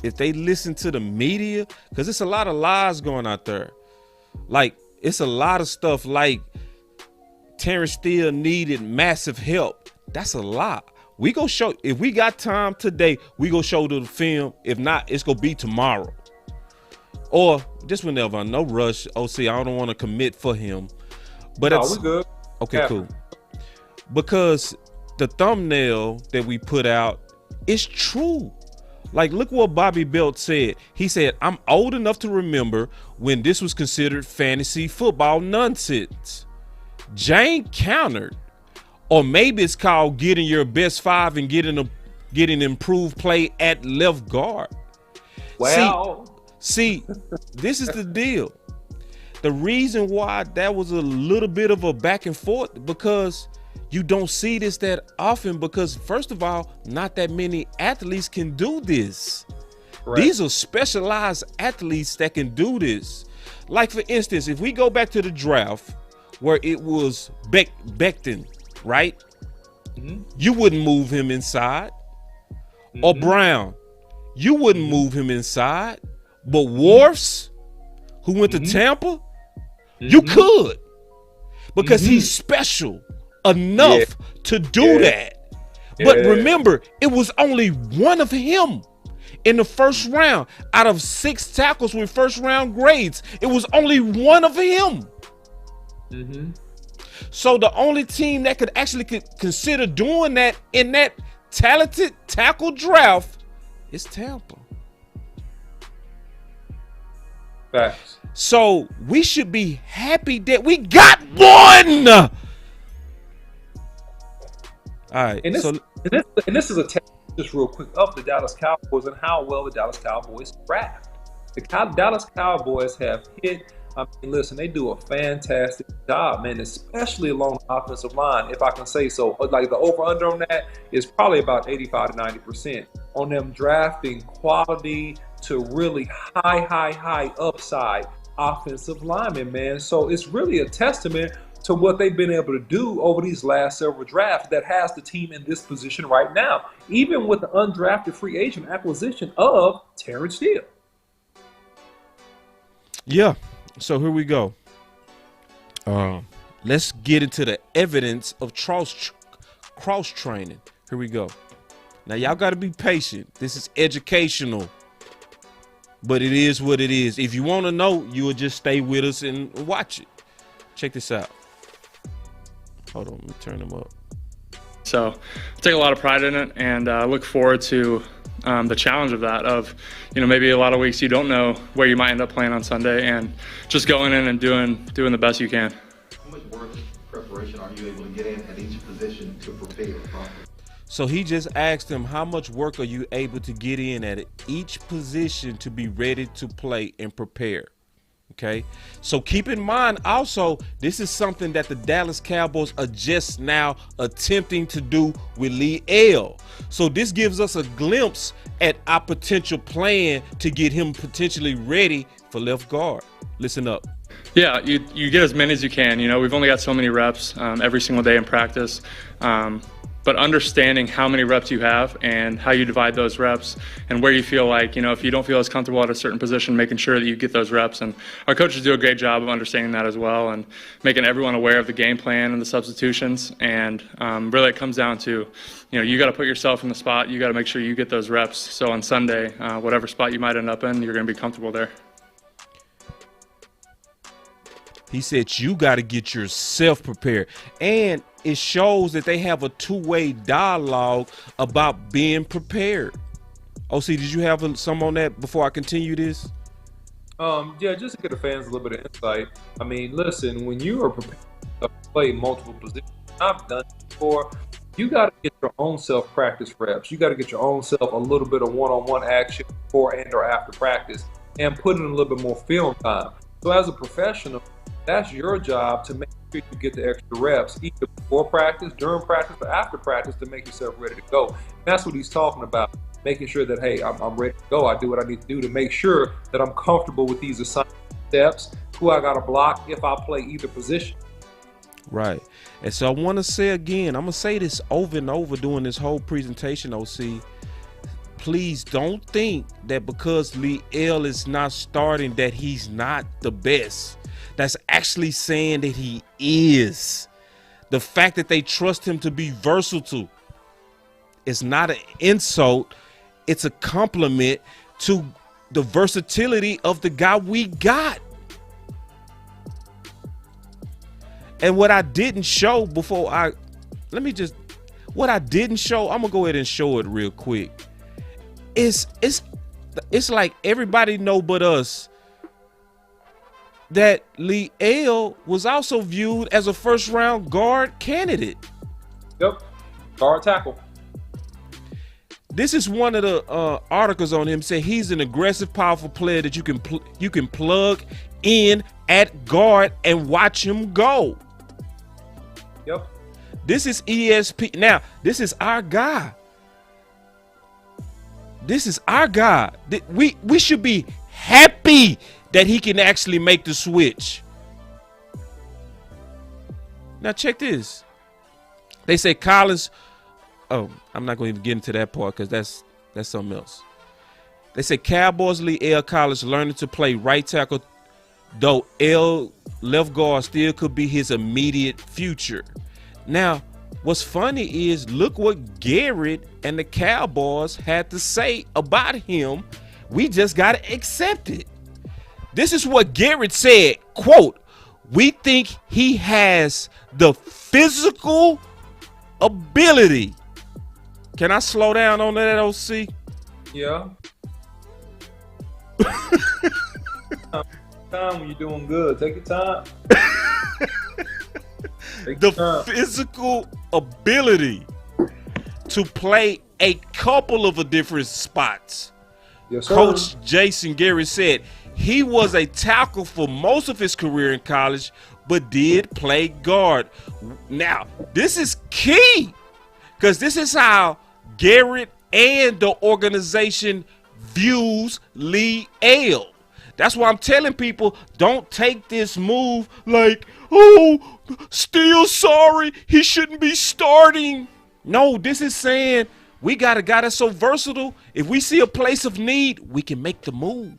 if they listen to the media, because it's a lot of lies going out there. Like, it's a lot of stuff like Terrence Steele needed massive help. That's a lot. We go show, if we got time today, we go show the film. If not, it's gonna be tomorrow. Or just whenever. No rush. OC, I don't want to commit for him. But no, we're good. Okay, cool. Because the thumbnail that we put out is true. Like, look what Bobby Belt said. He said, I'm old enough to remember when this was considered fantasy football nonsense. Jane countered, or maybe it's called getting your best five and getting improved play at left guard. Well, see, this is the deal. The reason why that was a little bit of a back and forth, because you don't see this that often, because first of all, not that many athletes can do this. Correct. These are specialized athletes that can do this. Like, for instance, if we go back to the draft, where it was Becton, right? Mm-hmm. You wouldn't move him inside. Mm-hmm. Or Brown, you wouldn't move him inside. But Wharfs, who went to Tampa, you could. Because he's special enough to do that. But remember, it was only one of him in the first round. Out of 6 tackles with first round grades, it was only one of him. Mm-hmm. So the only team that could actually consider doing that in that talented tackle draft is Tampa. Facts. So we should be happy that we got one. All right. And this is a test, just real quick, of the Dallas Cowboys and how well the Dallas Cowboys draft. The Dallas Cowboys have hit. I mean, listen, they do a fantastic job, man, especially along the offensive line, if I can say so. Like, the over-under on that is probably about 85 to 90% on them drafting quality to really high upside offensive linemen, man. So it's really a testament to what they've been able to do over these last several drafts that has the team in this position right now, even with the undrafted free agent acquisition of Terrence Steele. Yeah. So here we go. Let's get into the evidence of cross training. Here we go. Now, y'all got to be patient. This is educational, but it is what it is. If you want to know, you will just stay with us and watch it. Check this out. Hold on, let me turn them up. So I take a lot of pride in it, and look forward to the challenge of that, of, you know, maybe a lot of weeks you don't know where you might end up playing on Sunday, and just going in and doing the best you can. How much work preparation are you able to get in at each position to prepare properly? So he just asked him, how much work are you able to get in at each position to be ready to play and prepare? Okay, so keep in mind also, this is something that the Dallas Cowboys are just now attempting to do with Lee L. So this gives us a glimpse at our potential plan to get him potentially ready for left guard. Listen up. Yeah, you get as many as you can. We've only got so many reps every single day in practice. But understanding how many reps you have and how you divide those reps and where you feel like, if you don't feel as comfortable at a certain position, making sure that you get those reps. And our coaches do a great job of understanding that as well and making everyone aware of the game plan and the substitutions. And really it comes down to, you got to put yourself in the spot. You got to make sure you get those reps. So on Sunday, whatever spot you might end up in, you're going to be comfortable there. He said you got to get yourself prepared. And it shows that they have a two-way dialogue about being prepared. OC, did you have some on that before I continue this? Yeah, just to get the fans a little bit of insight. I mean, listen, when you are prepared to play multiple positions, I've done it before, you got to get your own self-practice reps. You got to get your own self a little bit of one-on-one action before and or after practice and put in a little bit more film time. So as a professional, that's your job to make sure you get the extra reps, either before practice, during practice, or after practice to make yourself ready to go. And that's what he's talking about, making sure that, hey, I'm ready to go. I do what I need to do to make sure that I'm comfortable with these assigned steps, who I got to block if I play either position. Right. And so I want to say again, I'm going to say this over and over during this whole presentation, OC. Please don't think that because Lee L is not starting that he's not the best. That's actually saying that he is. The fact that they trust him to be versatile is not an insult. It's a compliment to the versatility of the guy we got. And what I didn't show before what I didn't show, I'm gonna go ahead and show it real quick. It's like everybody know but us that Lee L was also viewed as a first-round guard candidate. Yep, guard tackle. This is one of the articles on him saying he's an aggressive, powerful player that you can plug in at guard and watch him go. Yep. This is ESP. Now, this is our guy. This is our guy. We should be happy that he can actually make the switch. Now check this. They say Collins. Oh, I'm not going to even get into that part because that's something else. They say Cowboys Lee L. Collins learning to play right tackle, though L left guard still could be his immediate future. Now, what's funny is look what Garrett and the Cowboys had to say about him. We just got to accept it. This is what Garrett said, quote, "We think he has the physical ability." Can I slow down on that, OC? Yeah. Time when you're doing good. Take your time. The physical ability to play a couple of different spots. Yes, sir. Coach Jason Garrett said he was a tackle for most of his career in college, but did play guard. Now, this is key because this is how Garrett and the organization views Lee L. That's why I'm telling people, don't take this move like, oh, still sorry, he shouldn't be starting. No, this is saying we got a guy that's so versatile. If we see a place of need, we can make the move.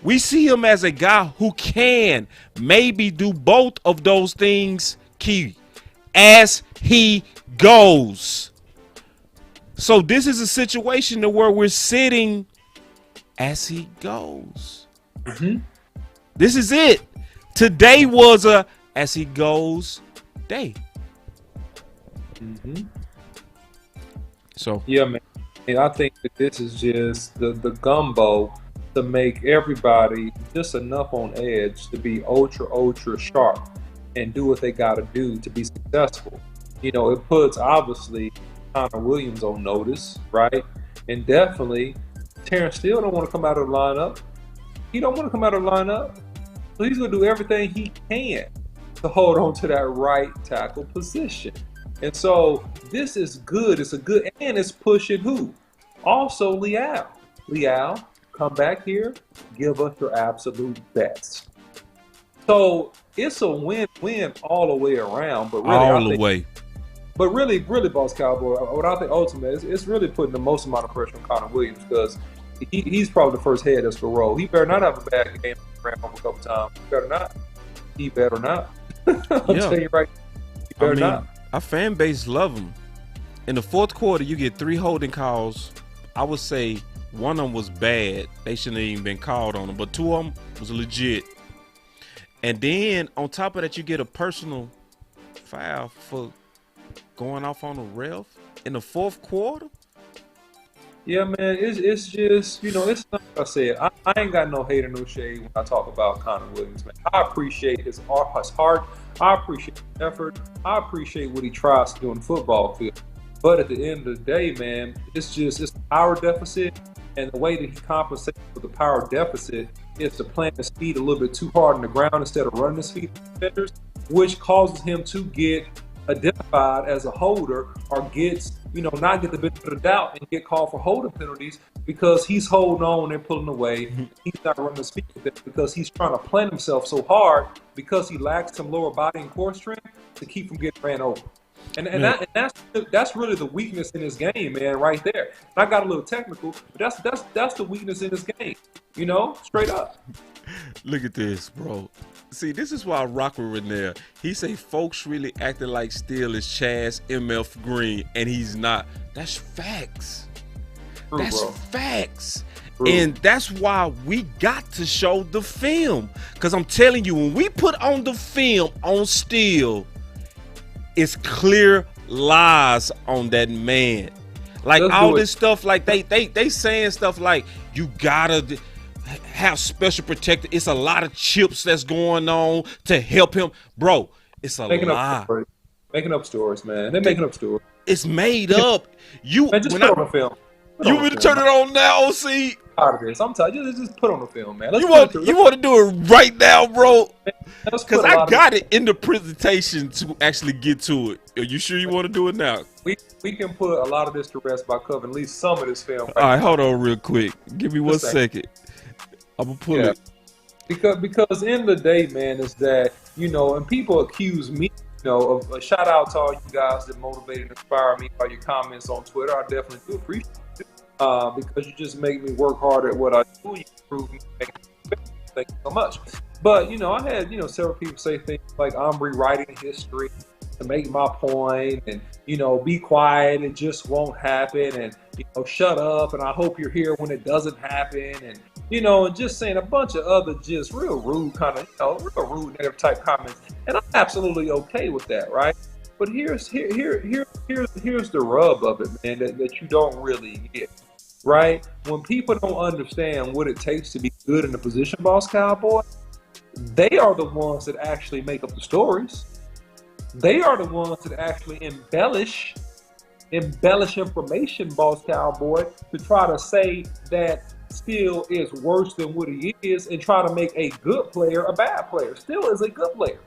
We see him as a guy who can maybe do both of those things, key, as he goes. So this is a situation where we're sitting as he goes. Mm-hmm. This is it. Today was a as he goes day. Mm-hmm. So yeah, man. And I think that this is just the gumbo to make everybody just enough on edge to be ultra sharp and do what they got to do to be successful. it puts obviously Connor Williams on notice, right? And definitely Terrence Steele don't want to come out of the lineup. He don't want to come out of the lineup. So he's going to do everything he can to hold on to that right tackle position. And so this is good. It's a good, and it's pushing who? Also Leal. Leal, come back here, give us your absolute best. So it's a win-win all the way around. But really, But really, Boss Cowboy, what I think ultimately it's really putting the most amount of pressure on Connor Williams because he's probably the first head that's to roll. He better not have a bad game. Ran over a couple times. He better not. He better not. I'll tell you right. He better not. Our fan base love him. In the fourth quarter, you get 3 holding calls. I would say one of them was bad. They shouldn't have even been called on them. But 2 of them was legit. And then on top of that, you get a personal foul for going off on a ref in the fourth quarter. Yeah, man, it's just, it's not like I said. I ain't got no hate or no shade when I talk about Connor Williams, man. I appreciate his heart. I appreciate his effort. I appreciate what he tries to do in the football field. But at the end of the day, man, it's a power deficit. And the way that he compensates for the power deficit is to plant his feet a little bit too hard on the ground instead of running his feet at defenders, which causes him to get identified as a holder or gets, not get the benefit of the doubt and get called for holding penalties because he's holding on and pulling away. He's not running his feet with it because he's trying to plant himself so hard because he lacks some lower body and core strength to keep from getting ran over. And that's really the weakness in his game, man, right there. And I got a little technical, but that's the weakness in his game, straight up. Look at this, bro. See, this is why I rock with Renier. He say folks really acting like Steele is Chaz MF Green, and he's not. That's facts. True, that's bro. facts. True. And that's why we got to show the film. Because I'm telling you, when we put on the film on Steele, it's clear lies on that man. Like all this stuff, like they saying stuff like you gotta have special protector. It's a lot of chips that's going on to help him, bro. It's a lie. Making up stories, man. They're making up stories. It's made up. Man, just put on the film. You want me to turn it on now, OC? Out of this. I'm telling you, just put on the film, man. You want to do it right now, bro? Because I got it in the presentation to actually get to it. Are you sure you want to do it now? We can put a lot of this to rest by covering at least some of this film. All right, hold on real quick. Give me 1 second. I'm gonna pull it. Because in the day, man, is that and people accuse me, of a shout out to all you guys that motivate and inspire me by your comments on Twitter. I definitely do appreciate it because you just make me work hard at what I do. You improve me. Thank you so much. But I had several people say things like I'm rewriting history to make my point, and be quiet, it just won't happen, and shut up, and I hope you're here when it doesn't happen, and and just saying a bunch of other just real rude kind of real rude negative type comments, and I'm absolutely okay with that, right? But here's the rub of it, man, that you don't really get, right? When people don't understand what it takes to be good in the position, Boss Cowboy, they are the ones that actually make up the stories. They are the ones that actually embellish information, Boss Cowboy, to try to say that Steele is worse than what he is and try to make a good player a bad player. Steele is a good player,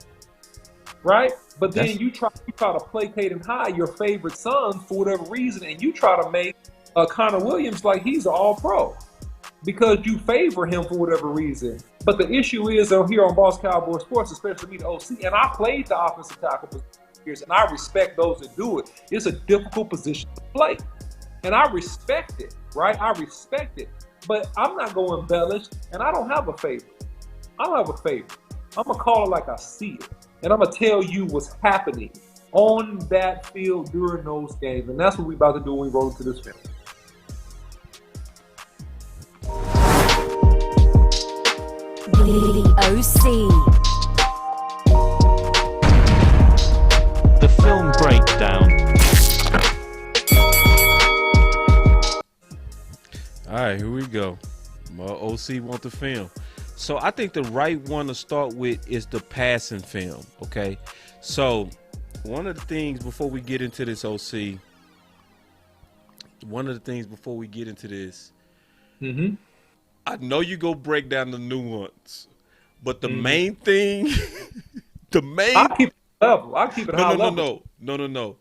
right? But then you try to placate and hide your favorite son for whatever reason, and you try to make Connor Williams like he's an all-pro because you favor him for whatever reason. But the issue is here on Boss Cowboy Sports, especially me, the OC, and I played the offensive tackle position for years, and I respect those that do it. It's a difficult position to play, and I respect it, right? I respect it. But I'm not going to embellish, and I don't have a favorite. I don't have a favorite. I'm going to call it like I see it, and I'm going to tell you what's happening on that field during those games, and that's what we're about to do when we roll into this film. The OC. The film breakdown. All right, here we go. My OC want the film. So I think the right one to start with is the passing film, okay? So one of the things before we get into this, OC. One of the things before we get into this. Mm-hmm. I know you go break down the nuance, but the main thing, the main. I keep it level. I keep it high level. No.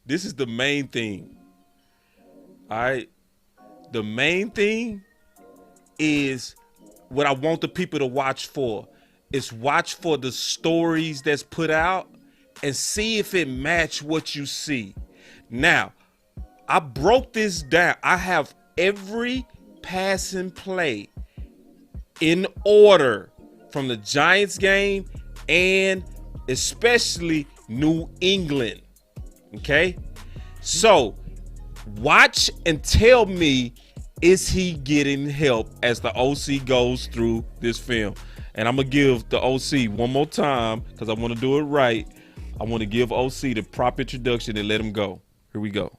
This is the main thing. All right. The main thing is what I want the people to watch for. Is watch for the stories that's put out and see if it match what you see. Now, I broke this down. I have every passing play in order from the Giants game and especially New England. Okay? So, watch and tell me, is he getting help as the OC goes through this film? And I'm going to give the OC one more time because I want to do it right. I want to give OC the proper introduction and let him go. Here we go.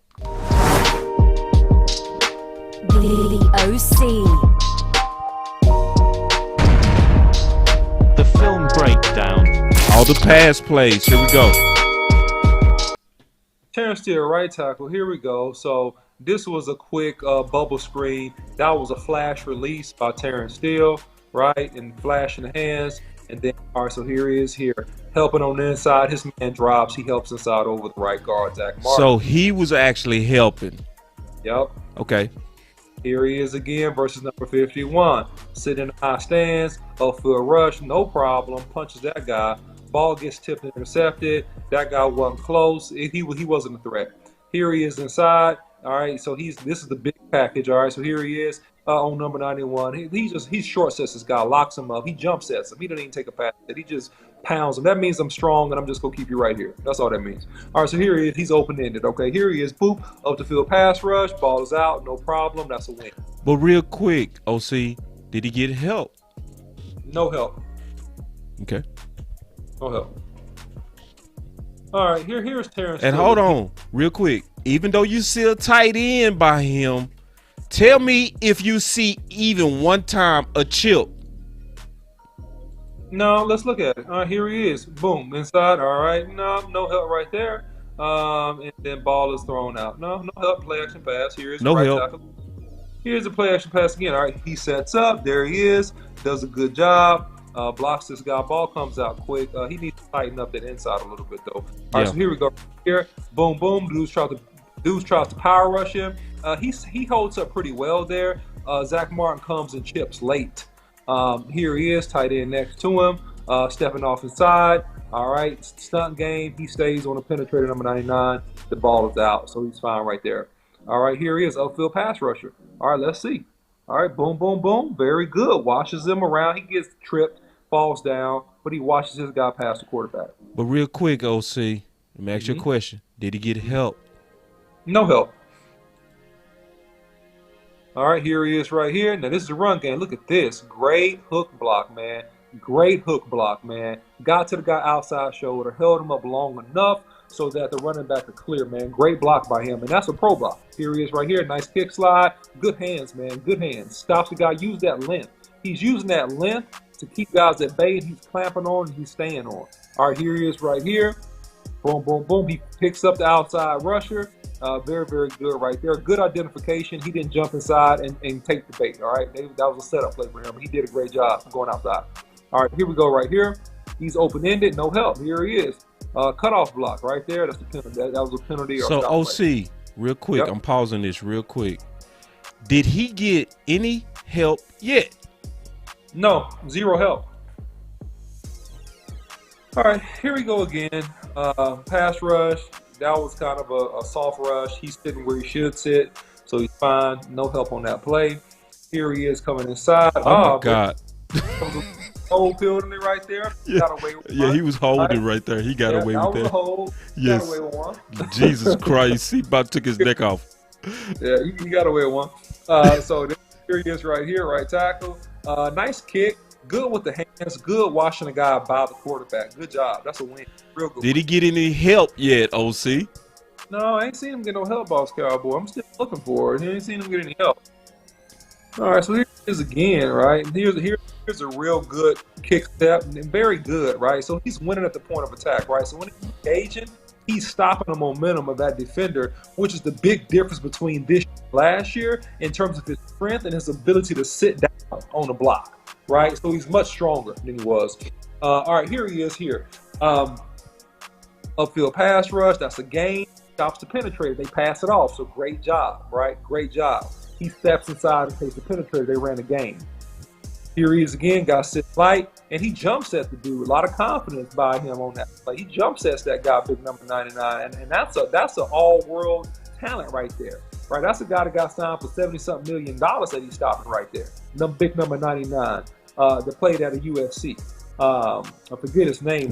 The OC. The film breakdown. All the pass plays. Here we go. Terrence Steele, right tackle. Here we go. So this was a quick bubble screen. That was a flash release by Terrence Steele, right? And flash in the hands. And then, all right, so here he is here. Helping on the inside. His man drops. He helps inside over the right guard, Zach Martin. So he was actually helping. Yep. Okay. Here he is again versus number 51. Sitting in the high stands. Upfield rush. No problem. Punches that guy. Ball gets tipped and intercepted. That guy wasn't close. He wasn't a threat. Here he is inside. All right, so this is the big package. All right, so here he is on number 91. He short sets this guy, locks him up. He jump sets him. He doesn't even take a pass. He just pounds him. That means I'm strong and I'm just gonna keep you right here. That's all that means. All right, so here he is. He's open ended. Okay, here he is. Boop, up the field pass rush. Ball is out. No problem. That's a win. But real quick, OC, did he get help? No help. Okay. No help. All right, here's Terrence. And hold on, real quick. Even though you see a tight end by him, tell me if you see even one time a chip. No, let's look at it. All right, here he is. Boom, inside. All right, no help right there. And then ball is thrown out. No help. Play action pass. Here is no right help. Tackle. Here's a play action pass again. All right, he sets up. There he is. Does a good job. Blocks this guy. Ball comes out quick. He needs to tighten up that inside a little bit though. All right, so here we go. Here, boom, boom. Dudes tries to power rush him. He holds up pretty well there. Zach Martin comes and chips late. Here he is, tight end next to him, stepping off inside. All right, stunt game. He stays on the penetrator number 99. The ball is out, so he's fine right there. All right, here he is, upfield pass rusher. All right, let's see. All right, boom, boom, boom. Very good. Washes him around. He gets tripped, falls down, but he watches his guy past the quarterback. But real quick, OC, let me ask you a question. Did he get help? No help. All right, here he is right here. Now, this is the run game. Look at this. Great hook block, man. Great hook block, man. Got to the guy outside shoulder, held him up long enough so that the running back could clear, man. Great block by him, and that's a pro block. Here he is right here. Nice kick slide. Good hands, man. Good hands. Stops the guy. Use that length. He's using that length to keep guys at bay. He's clamping on and he's staying on. All right, here he is right here. Boom, boom, boom. He picks up the outside rusher. Very, very good right there. Good identification. He didn't jump inside and take the bait, all right? That was a setup play for him. He did a great job going outside. All right, here we go right here. He's open-ended, no help. Here he is. Cutoff block right there. That's the penalty. That was a penalty. So, OC, real quick, I'm pausing this real quick. Did he get any help yet? No, zero help. All right, here we go again. Pass rush. That was kind of a soft rush. He's sitting where he should sit, so he's fine. No help on that play. Here he is coming inside. Oh, my God. That was a hold penalty right there. He got away with one. He was holding right there. He got away with that. Hold. Yes. Got away with one. Jesus Christ. He about took his neck off. Yeah, he got away with one. So here he is right here, right tackle. Nice kick. Good with the hands. Good washing the guy by the quarterback. Good job. That's a win. Real good. Did he get any help yet, OC? No, I ain't seen him get no help, Boss Cowboy. I'm still looking for it. He ain't seen him get any help. All right, so here it is again, right? Here's a real good kick step, and very good, right? So he's winning at the point of attack, right? So when he's engaging, he's stopping the momentum of that defender, which is the big difference between this year and last year in terms of his strength and his ability to sit down on the block, right? So he's much stronger than he was. All right, here he is here. Upfield pass rush, that's a gain. Stops the penetrator, they pass it off. So great job, right? Great job. He steps inside and takes the penetrator, they ran a game. Here he is again, got sit light, and he jump sets the dude. A lot of confidence by him on that play. He jump sets that guy, big number 99, and that's an all-world talent right there, right? That's a guy that got signed for $70-something million that he's stopping right there. Big number 99, that played at a UFC. I forget his name.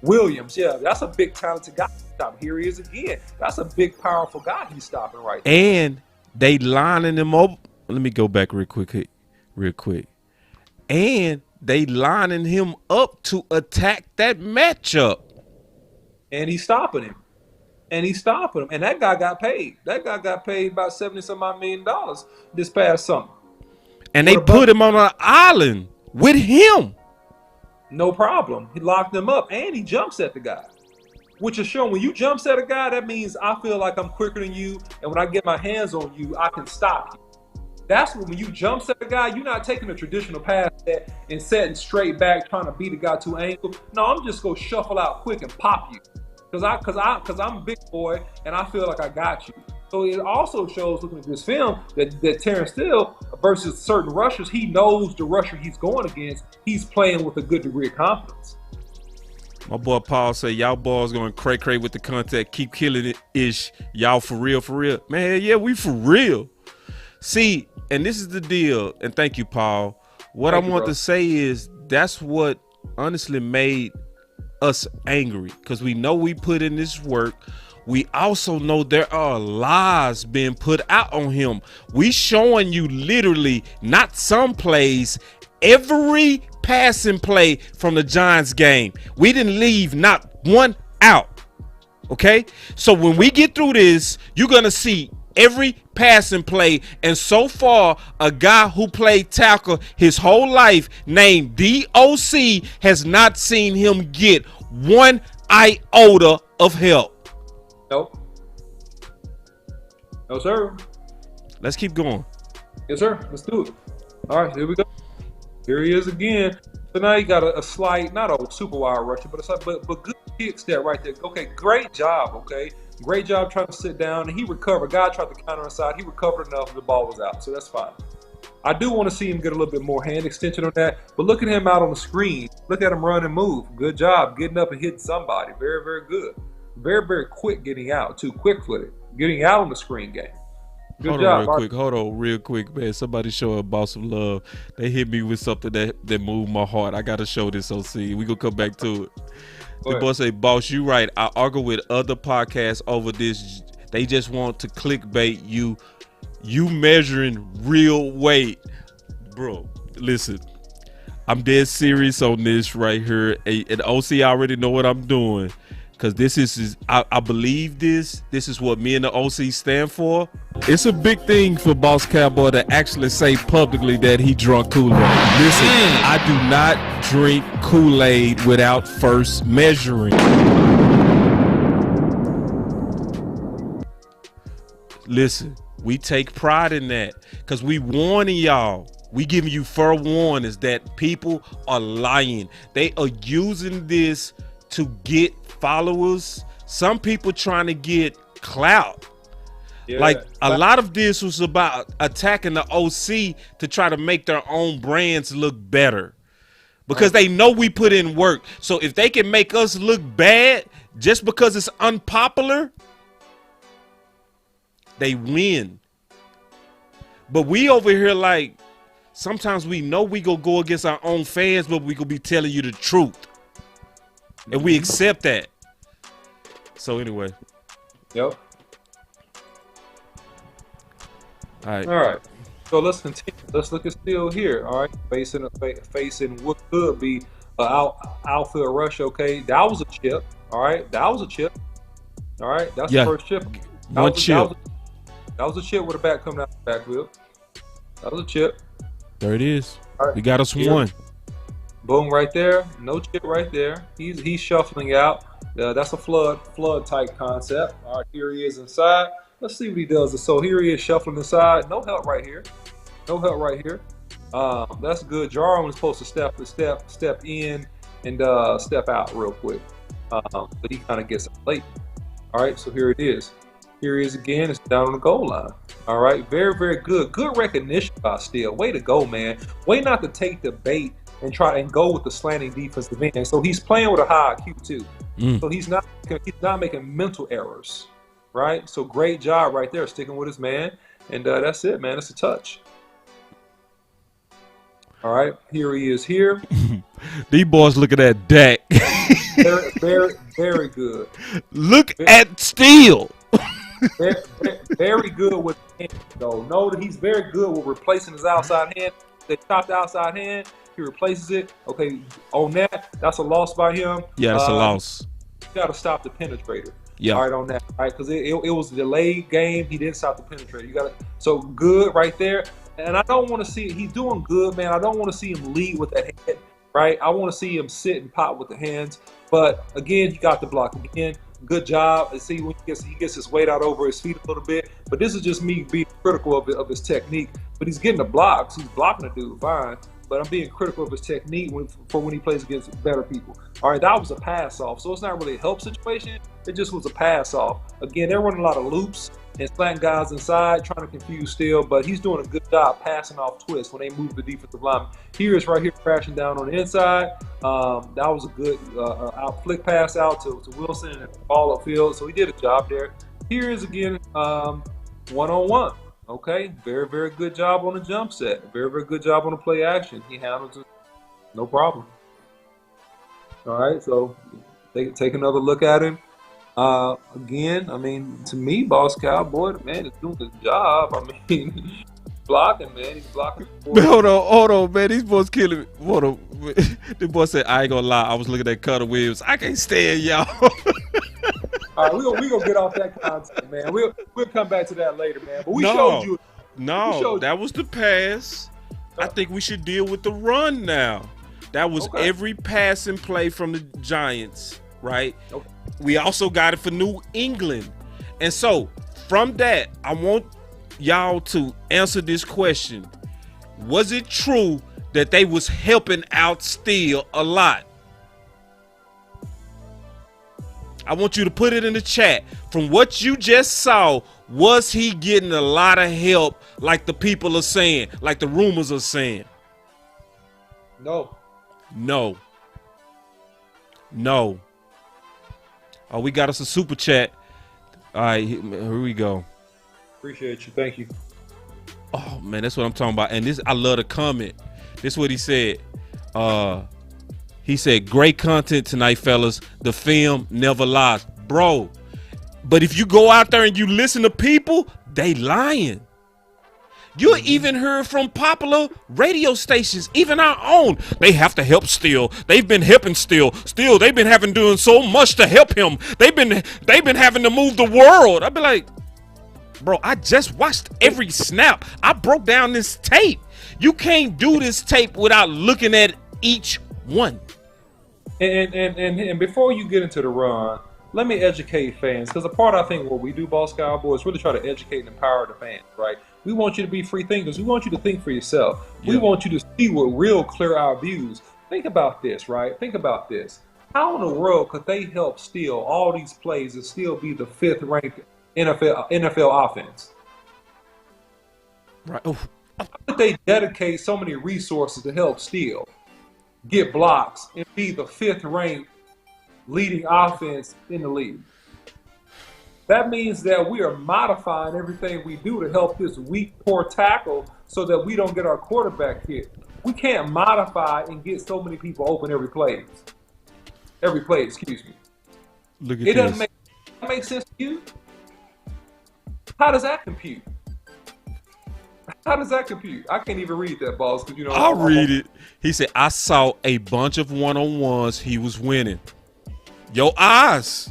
Williams, yeah, that's a big talented guy. Here he is again. That's a big, powerful guy he's stopping right there. And they lining him up. Let me go back real quick. And they lining him up to attack that matchup. And he's stopping him. And that guy got paid. That guy got paid about $70-some million this past summer. And they put him on an island with him. No problem. He locked him up, and he jumps at the guy. Which is showing when you jump at a guy, that means I feel like I'm quicker than you, and when I get my hands on you, I can stop you. That's when you jump at a guy, you're not taking a traditional pass set and setting straight back, trying to beat a guy to an ankle. No, I'm just gonna shuffle out quick and pop you, cause I'm a big boy and I feel like I got you. So it also shows, looking at this film, that Terrence Steele versus certain rushers, he knows the rusher he's going against. He's playing with a good degree of confidence. My boy Paul said, y'all boys going cray with the contact, keep killing it ish. Y'all for real? Man, yeah, we for real. See, and this is the deal, and thank you, Paul. What I want to say is that's what honestly made us angry, because we know we put in this work. We also know there are lies being put out on him. We showing you literally not some plays, every passing play from the Giants game. We didn't leave not one out. Okay? So when we get through this, you're going to see every passing play. And so far, a guy who played tackle his whole life named DOC has not seen him get one iota of help. Nope. No, sir. Let's keep going. Yes, sir. Let's do it. All right, here we go. Here he is again. So now you got a slight, not a super wide rusher, but good kick step right there. Okay, great job. Okay, great job trying to sit down, and he recovered. Guy tried to counter inside. He recovered enough, the ball was out, so that's fine. I do want to see him get a little bit more hand extension on that, but look at him out on the screen. Look at him run and move. Good job getting up and hitting somebody. Very, very good. Very, very quick getting out, too. Quick-footed. Getting out on the screen game. Good job. Hold on real quick, man. Somebody show a boss some love. They hit me with something that moved my heart. I got to show this, OC. We going to come back to it. The boy say, boss, you right. I argue with other podcasts over this. They just want to clickbait you. You measuring real weight. Bro, listen. I'm dead serious on this right here. And OC already know what I'm doing. Because this is I believe this is what me and the OC stand for. It's a big thing for Boss Cowboy to actually say publicly that he drunk Kool-Aid. Listen, I do not drink Kool-Aid without first measuring. Listen, we take pride in that because we warning y'all. We giving you fair warnings that people are lying. They are using this to get followers. Some people trying to get clout. Yeah, like a lot of this was about attacking the OC to try to make their own brands look better because they know we put in work. So if they can make us look bad just because it's unpopular, they win. But we over here like sometimes we know we gonna go against our own fans, but we gonna be telling you the truth. And we accept that. So anyway. Yep. All right. So let's continue. Let's look at Steele here. All right. Facing what could be an outfield rush. Okay. That was a chip. All right. That was a chip. All right. That's the first chip. One chip. That was a chip with a back coming out the backfield. That was a chip. There it is. Right. We got us one. Boom right there. No chip right there. He's shuffling out. That's a flood type concept. All right, here he is inside. Let's see what he does. So here he is shuffling inside. No help right here. No help right here. That's good. Jarwin was supposed to step in and step out real quick. But he kind of gets late. All right, so here it is. Here he is again. It's down on the goal line. All right, very, very good. Good recognition by Steele. Way to go, man. Way not to take the bait and try and go with the slanting defensive end. So he's playing with a high IQ too. So he's not making mental errors, right? So great job right there, sticking with his man. And that's it, man. It's a touch. All right, here he is here. These boys looking at Dak. Very, very, very good. Look at Steele. Very good with the hand, though. Know that he's very good with replacing his outside hand. They chop the outside hand. He replaces it. Okay, on that's a loss by him. Yeah, that's a loss. You got to stop the penetrator. Yeah. All right, on that. All right, because it was a delayed game. He didn't stop the penetrator. You got to. So good right there. And I don't want to see. He's doing good, man. I don't want to see him lead with that head. Right. I want to see him sit and pop with the hands. But again, he got the block again. Good job. And see when he gets his weight out over his feet a little bit. But this is just me being critical of his technique. But he's getting the blocks. He's blocking the dude fine. But I'm being critical of his technique for when he plays against better people. All right, that was a pass off. So it's not really a help situation. It just was a pass off. Again, they're running a lot of loops and slanting guys inside, trying to confuse Steele. But he's doing a good job passing off twists when they move the defensive lineman. Here is right here crashing down on the inside. That was a good flick pass out to Wilson and ball upfield. So he did a job there. Here is again one-on-one. Okay, very, very good job on the jump set. Very, very good job on the play action. He handles it, no problem. All right, so take another look at him. Again, I mean, to me, Boss Cowboy, the man is doing his job. I mean, blocking, man. He's blocking. Hold on, man. These boys killing me. Hold on. The boy said, I ain't gonna lie. I was looking at Cutter Williams. I can't stand y'all. All right, we gonna get off that content, man. We'll come back to that later, man. But showed you. That was the pass. I think we should deal with the run now. That was every passing play from the Giants, right? Okay. We also got it for New England. And so from that, I want y'all to answer this question. Was it true that they was helping out Steele a lot? I want you to put it in the chat. From what you just saw, was he getting a lot of help like the people are saying, like the rumors are saying? No. Oh, we got us a super chat. All right, here we go. Appreciate you. Thank you. Oh, man, that's what I'm talking about. And this, I love the comment. This is what he said. He said, great content tonight, fellas. The film never lies. Bro, but if you go out there and you listen to people, they lying. You even heard from popular radio stations, even our own. They have to help Steele. They've been helping Steele. Steele, they've been doing so much to help him. They've been having to move the world. I'd be like, bro, I just watched every snap. I broke down this tape. You can't do this tape without looking at each one. And before you get into the run, let me educate fans, because a part I think what we do, Boss Cowboys, really try to educate and empower the fans, right? We want you to be free thinkers. We want you to think for yourself. Yeah. We want you to see with real clear-eyed views. Think about this, right? Think about this. How in the world could they help Steele all these plays and still be the 5th-ranked NFL offense? Right. How could they dedicate so many resources to help Steele get blocks and be the 5th-ranked leading offense in the league? That means that we are modifying everything we do to help this weak, poor tackle so that we don't get our quarterback hit. We can't modify and get so many people open every play. Excuse me. Look at it this. Doesn't make sense to you? How does that compute? How does that compute? I can't even read that, boss. Because I'll read it. He said, I saw a bunch of one-on-ones he was winning. Your eyes.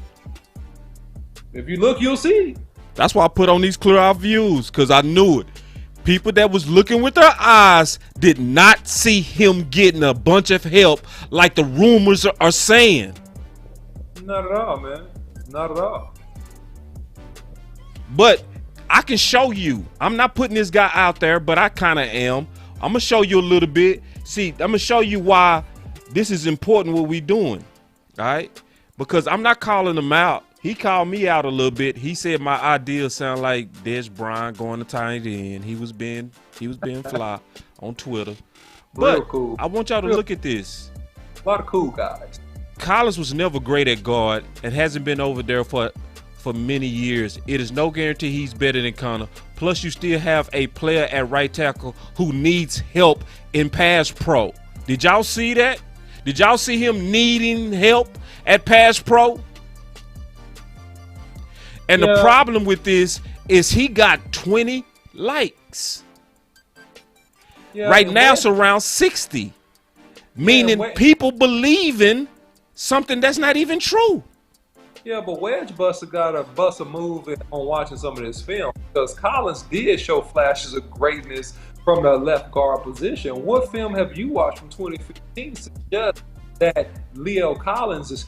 If you look, you'll see. That's why I put on these clear out views, because I knew it. People that was looking with their eyes did not see him getting a bunch of help like the rumors are saying. Not at all, man. Not at all. But I can show you. I'm not putting this guy out there, but I kind of am. I'm gonna show you a little bit. See, I'm gonna show you why this is important. What we doing, all right? Because I'm not calling him out. He called me out a little bit. He said my ideas sound like Des Bryant going to tight end. He was being fly on Twitter. But Real cool. I want y'all to look at this. A lot of cool guys. Collins was never great at guard and hasn't been over there for many years. It is no guarantee he's better than Connor. Plus, you still have a player at right tackle who needs help in pass pro. Did y'all see that? Did y'all see him needing help at pass pro? And the problem with this is he got 20 likes. Yeah, right now it's around 60. Meaning people believing something that's not even true. Yeah, but Wedge Buster got to bust a move on watching some of this film because Collins did show flashes of greatness from the left guard position. What film have you watched from 2015 suggests that Leo Collins,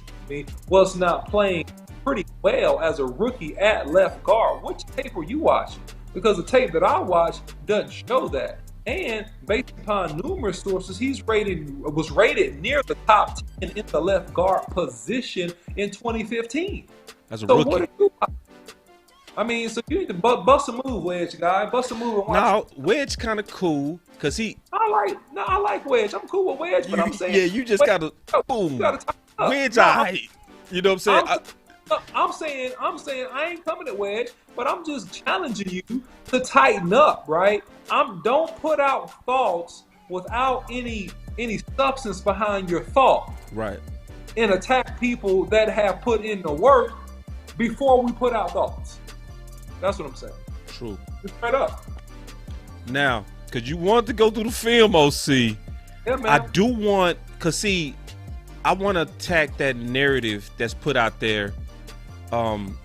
was not playing pretty well as a rookie at left guard? Which tape were you watching? Because the tape that I watched doesn't show that. And based upon numerous sources, was rated near the top 10 in the left guard position in 2015. As a rookie. What are you? I mean, so you need to bust a move, Wedge guy. Bust a move and watch. No, Wedge kind of cool because he. I like Wedge. I'm cool with Wedge, but I'm saying. Yeah, you just gotta boom. Wedge, you know what I'm saying? I'm saying I ain't coming at Wedge, but I'm just challenging you to tighten up, right? Don't put out thoughts without any substance behind your thought. Right. And attack people that have put in the work before we put out thoughts. That's what I'm saying. True. Just straight up. Now, because you want to go through the film, OC, yeah, man. I do want, because see, I want to attack that narrative that's put out there. And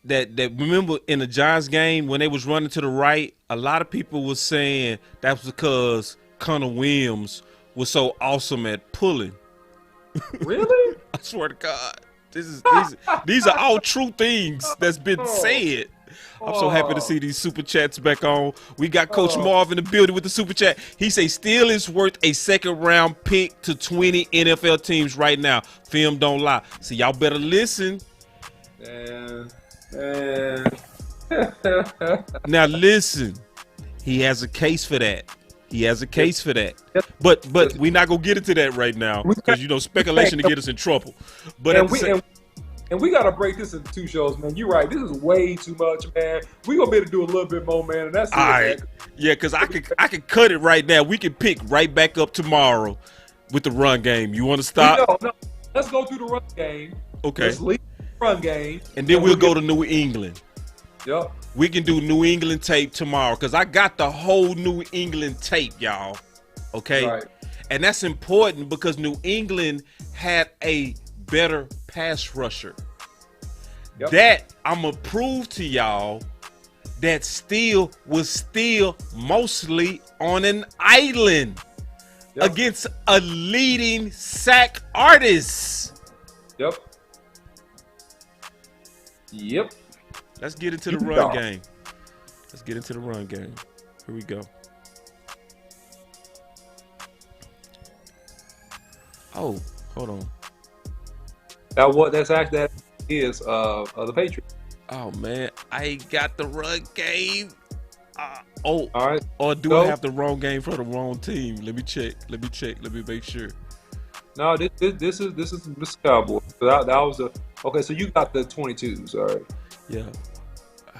that remember in the Giants game when they was running to the right, a lot of people was saying that was because Connor Williams was so awesome at pulling. Really? I swear to God, these are all true things that's been said. I'm so happy to see these super chats back on. We got Coach Marv in the building with the super chat. He say still is worth a second round pick to 20 NFL teams right now. Film don't lie. So y'all better listen. Now listen, he has a case for that. But we're not gonna get into that right now because speculation to get us in trouble. But and we gotta break this into 2 shows, man. You're right. This is way too much, man. We gonna be able to do a little bit more, man. And that's it. All right. Yeah, because I could cut it right now. We can pick right back up tomorrow with the run game. You want to stop? No. Let's go through the run game. Okay. Let's leave the run game, and then we'll go to New England. Yep. We can do New England tape tomorrow because I got the whole New England tape, y'all. Okay. Right. And that's important because New England had a better pass rusher. Yep. That I'm gonna prove to y'all that was still mostly on an island against a leading sack artist. Yep. Let's get into the run game. Here we go. Oh, hold on. That's actually that is the Patriots. Oh man, I got the run game. All right. Or do I have the wrong game for the wrong team? Let me check. Let me make sure. No, this is Cowboy. So that was okay. So you got the 22s, all right? Yeah.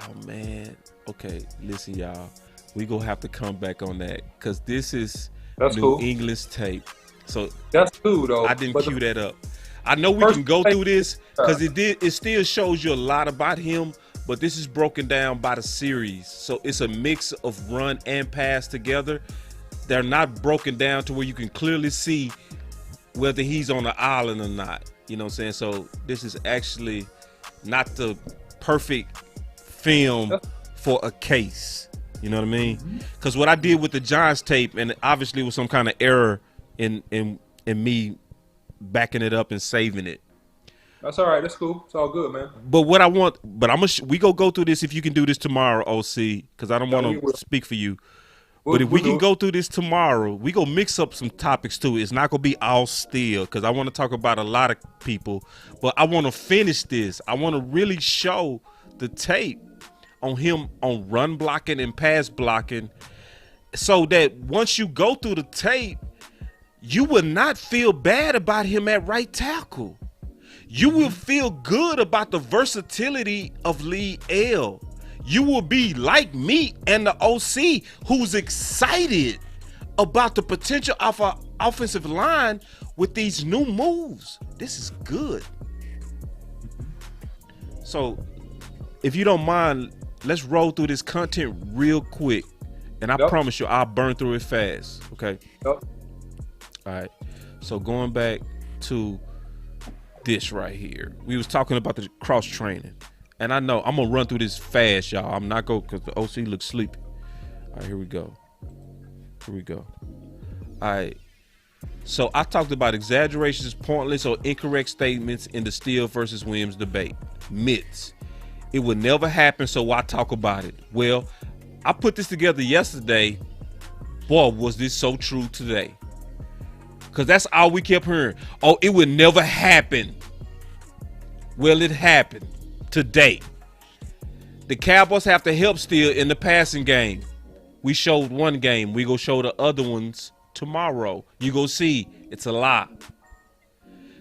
Oh man. Okay, listen, y'all. We gonna have to come back on that because this is New England's tape. So that's cool though. I didn't cue that up. I know we can go through this because it still shows you a lot about him, but this is broken down by the series. So it's a mix of run and pass together. They're not broken down to where you can clearly see whether he's on the island or not. You know what I'm saying? So this is actually not the perfect film for a case. You know what I mean? Because what I did with the Giants tape, and obviously with some kind of error in and me backing it up and saving it. That's all right. That's cool. It's all good, man. But what I want, but we go through this if you can do this tomorrow, OC, because I don't No, want we to speak for you. We'll, But if we we'll can do go through this tomorrow, we go mix up some topics too. It's not gonna be all steel because I want to talk about a lot of people. But I want to finish this. I want to really show the tape on him on run blocking and pass blocking, so that once you go through the tape, you will not feel bad about him at right tackle. You will feel good about the versatility of Lee L. You will be like me and the OC who's excited about the potential of our offensive line with these new moves. This is good. So, if you don't mind, let's roll through this content real quick. And I promise you, I'll burn through it fast. Okay? Yep. All right. So, going back to this right here. We was talking about the cross training. And I know I'm going to run through this fast, y'all. I'm not going because the OC looks sleepy. All right, here we go. All right. So I talked about exaggerations, pointless, or incorrect statements in the Steele versus Williams debate. Myths. It would never happen, so why talk about it? Well, I put this together yesterday. Boy, was this so true today. Because that's all we kept hearing. Oh, it would never happen. Well, it happened today. The Cowboys have to help Steele in the passing game. We showed one game. We go show the other ones tomorrow. You go see it's a lie.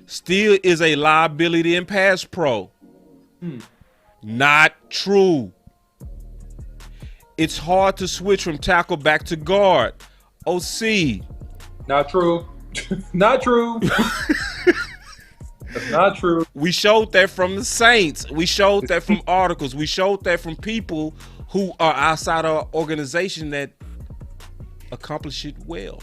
Steele is a liability in pass pro. Not true. It's hard to switch from tackle back to guard. OC. Not true. Not true. That's not true. We showed that from the Saints. We showed that from articles. We showed that from people who are outside our organization that accomplish it well.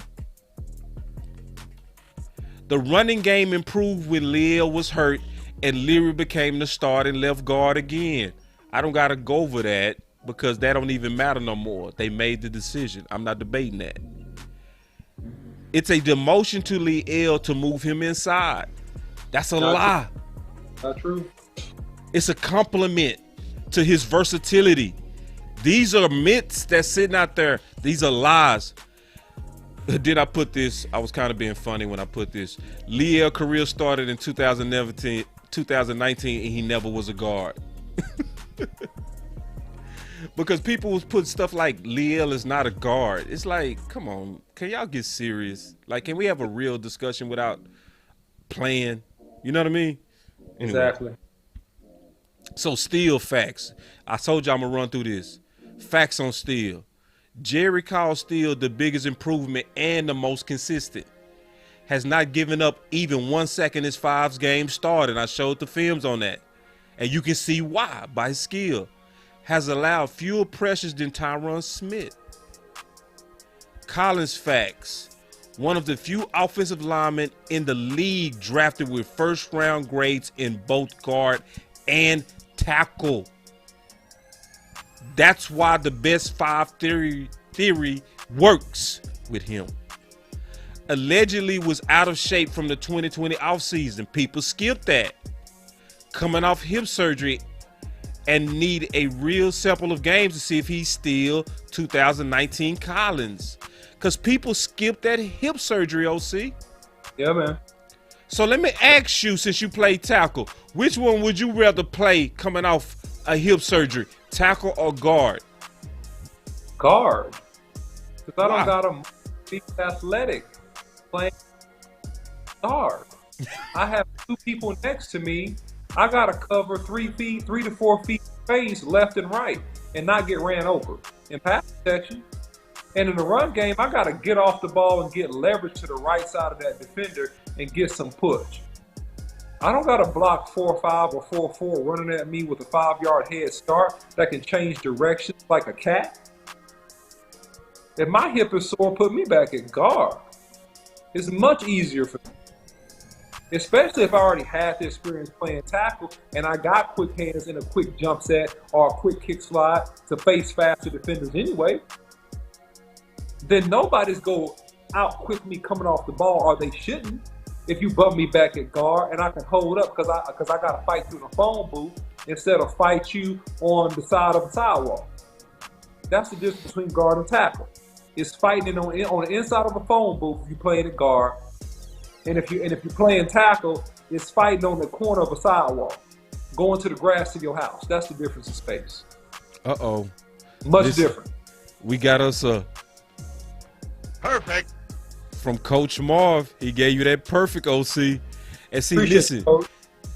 The running game improved when Leal was hurt and Leary became the starting left guard again. I don't got to go over that because that don't even matter no more. They made the decision. I'm not debating that. It's a demotion to Leal to move him inside. That's a lie. Not true. It's a compliment to his versatility. These are myths that's sitting out there. These are lies. Did I put this? I was kind of being funny when I put this. Leal career started in 2019, and he never was a guard. Because people was putting stuff like Leal is not a guard. It's like, come on, can y'all get serious? Like, can we have a real discussion without playing? You know what I mean? Anyway. Exactly. So Steele facts. I told you I'm gonna run through this. Facts on Steele. Jerry called Steele the biggest improvement and the most consistent. Has not given up even 1 second his 5 games started. I showed the films on that. And you can see why by his skill. Has allowed fewer pressures than Tyron Smith. Collins facts. One of the few offensive linemen in the league drafted with first-round grades in both guard and tackle. That's why the best 5 theory works with him. Allegedly was out of shape from the 2020 offseason. People skipped that. Coming off hip surgery and need a real sample of games to see if he's still 2019 Collins. Because people skip that hip surgery, OC. Yeah, man. So let me ask you, since you play tackle, which one would you rather play coming off a hip surgery, tackle or guard? Guard. Because I Why? don't got to be athletic playing guard. I have 2 people next to me. I got to cover 3 to 4 feet space left and right and not get ran over in pass protection. And in the run game, I got to get off the ball and get leverage to the right side of that defender and get some push. I don't got to block 4-5 or 4-4 running at me with a 5-yard head start that can change direction like a cat. If my hip is sore, put me back at guard. It's much easier for me. Especially if I already had the experience playing tackle and I got quick hands in a quick jump set or a quick kick slide to face faster defenders anyway. Then nobody's going to out quick me coming off the ball, or they shouldn't. If you bump me back at guard and I can hold up because I got to fight through the phone booth instead of fight you on the side of the sidewalk. That's the difference between guard and tackle. It's fighting on the inside of a phone booth if you play in guard, and if you play in tackle, it's fighting on the corner of a sidewalk, going to the grass to your house. That's the difference in space. Much different. We got us a perfect from Coach Marv. He gave you that perfect, OC. And see, Appreciate listen,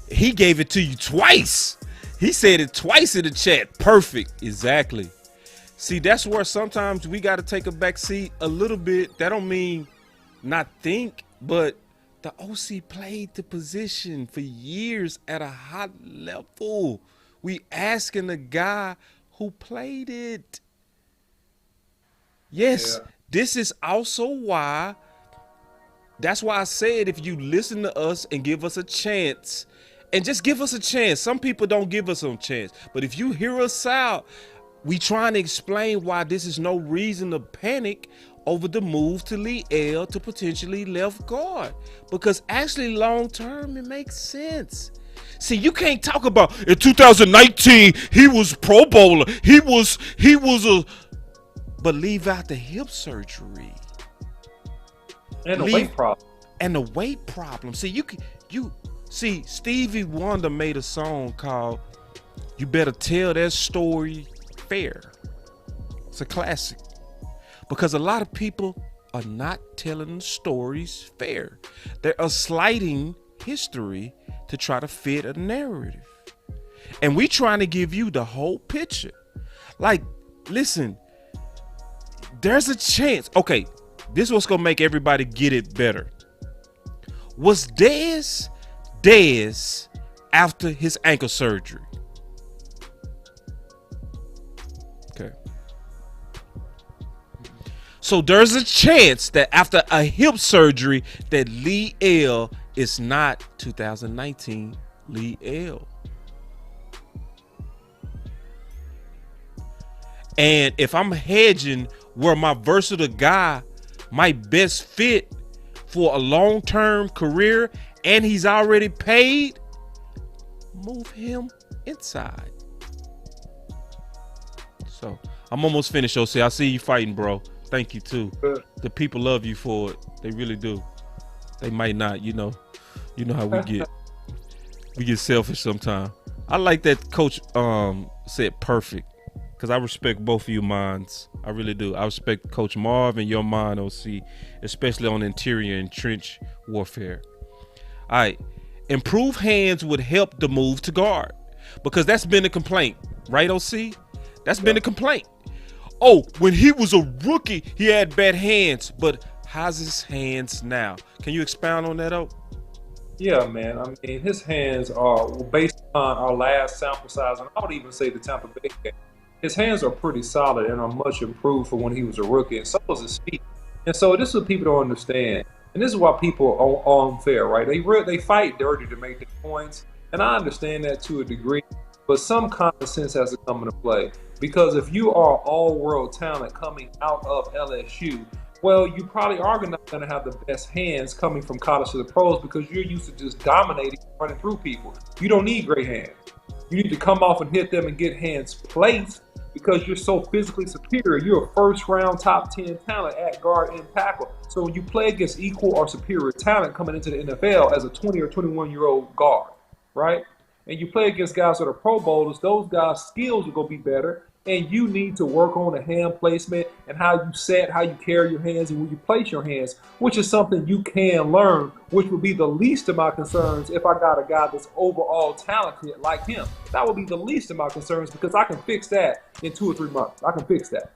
he gave it to you twice. He said it twice in the chat. Perfect. Exactly. See, that's where sometimes we got to take a back seat a little bit. That don't mean not think, but the OC played the position for years at a high level. We asking the guy who played it. Yes, This is also why, that's why I said if you listen to us and give us a chance, and just give us a chance. Some people don't give us a chance, but if you hear us out, we trying to explain why this is no reason to panic over the move to Lee L to potentially left guard, because actually long term it makes sense. See, you can't talk about in 2019 he was Pro Bowler, he was a, but leave out the hip surgery and the weight problem. And the weight problem. See, you see, Stevie Wonder made a song called "You Better Tell That Story Fair." It's a classic because a lot of people are not telling the stories fair. They are sliding history to try to fit a narrative, and we trying to give you the whole picture. Like, listen, there's a chance. Okay, this is what's gonna make everybody get it better. Was Dez after his ankle surgery? Okay. So there's a chance that after a hip surgery that Lee L is not 2019 Lee L. And if I'm hedging where my versatile guy might best fit for a long-term career and he's already paid, move him inside. So I'm almost finished, OC. I see you fighting, bro. Thank you too. The people love you for it. They really do. They might not, you know how we get. We get selfish sometimes. I like that Coach said perfect, because I respect both of you minds. I really do. I respect Coach Marv and your mind, OC, especially on interior and trench warfare. All right. Improved hands would help the move to guard, because that's been a complaint, right, OC? That's been a complaint. Oh, when he was a rookie, he had bad hands, but how's his hands now? Can you expound on that, O? Yeah, man. I mean, his hands are, based on our last sample size, and I would even say the Tampa Bay game, his hands are pretty solid and are much improved for when he was a rookie, and so was his feet. And so this is what people don't understand, and this is why people are unfair, right? They fight dirty to make their points, and I understand that to a degree, but some common sense has to come into play. Because if you are all-world talent coming out of LSU, well, you probably are not going to have the best hands coming from college to the pros, because you're used to just dominating, running through people. You don't need great hands. You need to come off and hit them and get hands placed, because you're so physically superior. You're a first-round top 10 talent at guard and tackle. So when you play against equal or superior talent coming into the NFL as a 20 or 21-year-old guard, right? And you play against guys that are Pro Bowlers, those guys' skills are going to be better, and you need to work on the hand placement and how you set, how you carry your hands, and where you place your hands, which is something you can learn, which would be the least of my concerns if I got a guy that's overall talented like him. That would be the least of my concerns, because I can fix that in 2 or 3 months. I can fix that.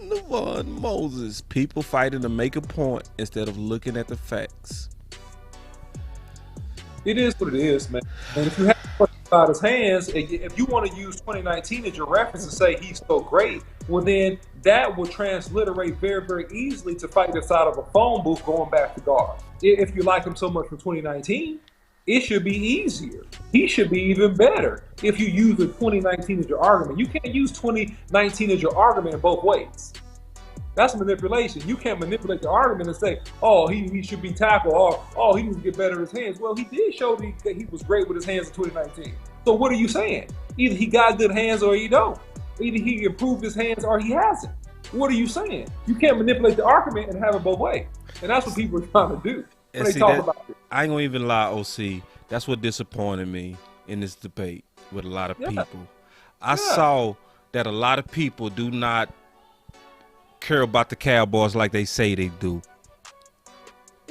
Levon Moses, people fighting to make a point instead of looking at the facts. It is what it is, man. And if you have questions about his hands, if you want to use 2019 as your reference and say he's so great, well then that will transliterate very, very easily to fight inside of a phone booth going back to guard. If you like him so much from 2019, it should be easier. He should be even better if you use the 2019 as your argument. You can't use 2019 as your argument in both ways. That's manipulation. You can't manipulate the argument and say, oh, he should be tackled, or oh, he needs to get better with his hands. Well, he did show that he was great with his hands in 2019. So what are you saying? Either he got good hands or he don't. Either he improved his hands or he hasn't. What are you saying? You can't manipulate the argument and have it both ways. And that's what people are trying to do when they talk about it. I ain't gonna even lie, OC. That's what disappointed me in this debate with a lot of people. I saw that a lot of people do not care about the Cowboys like they say they do.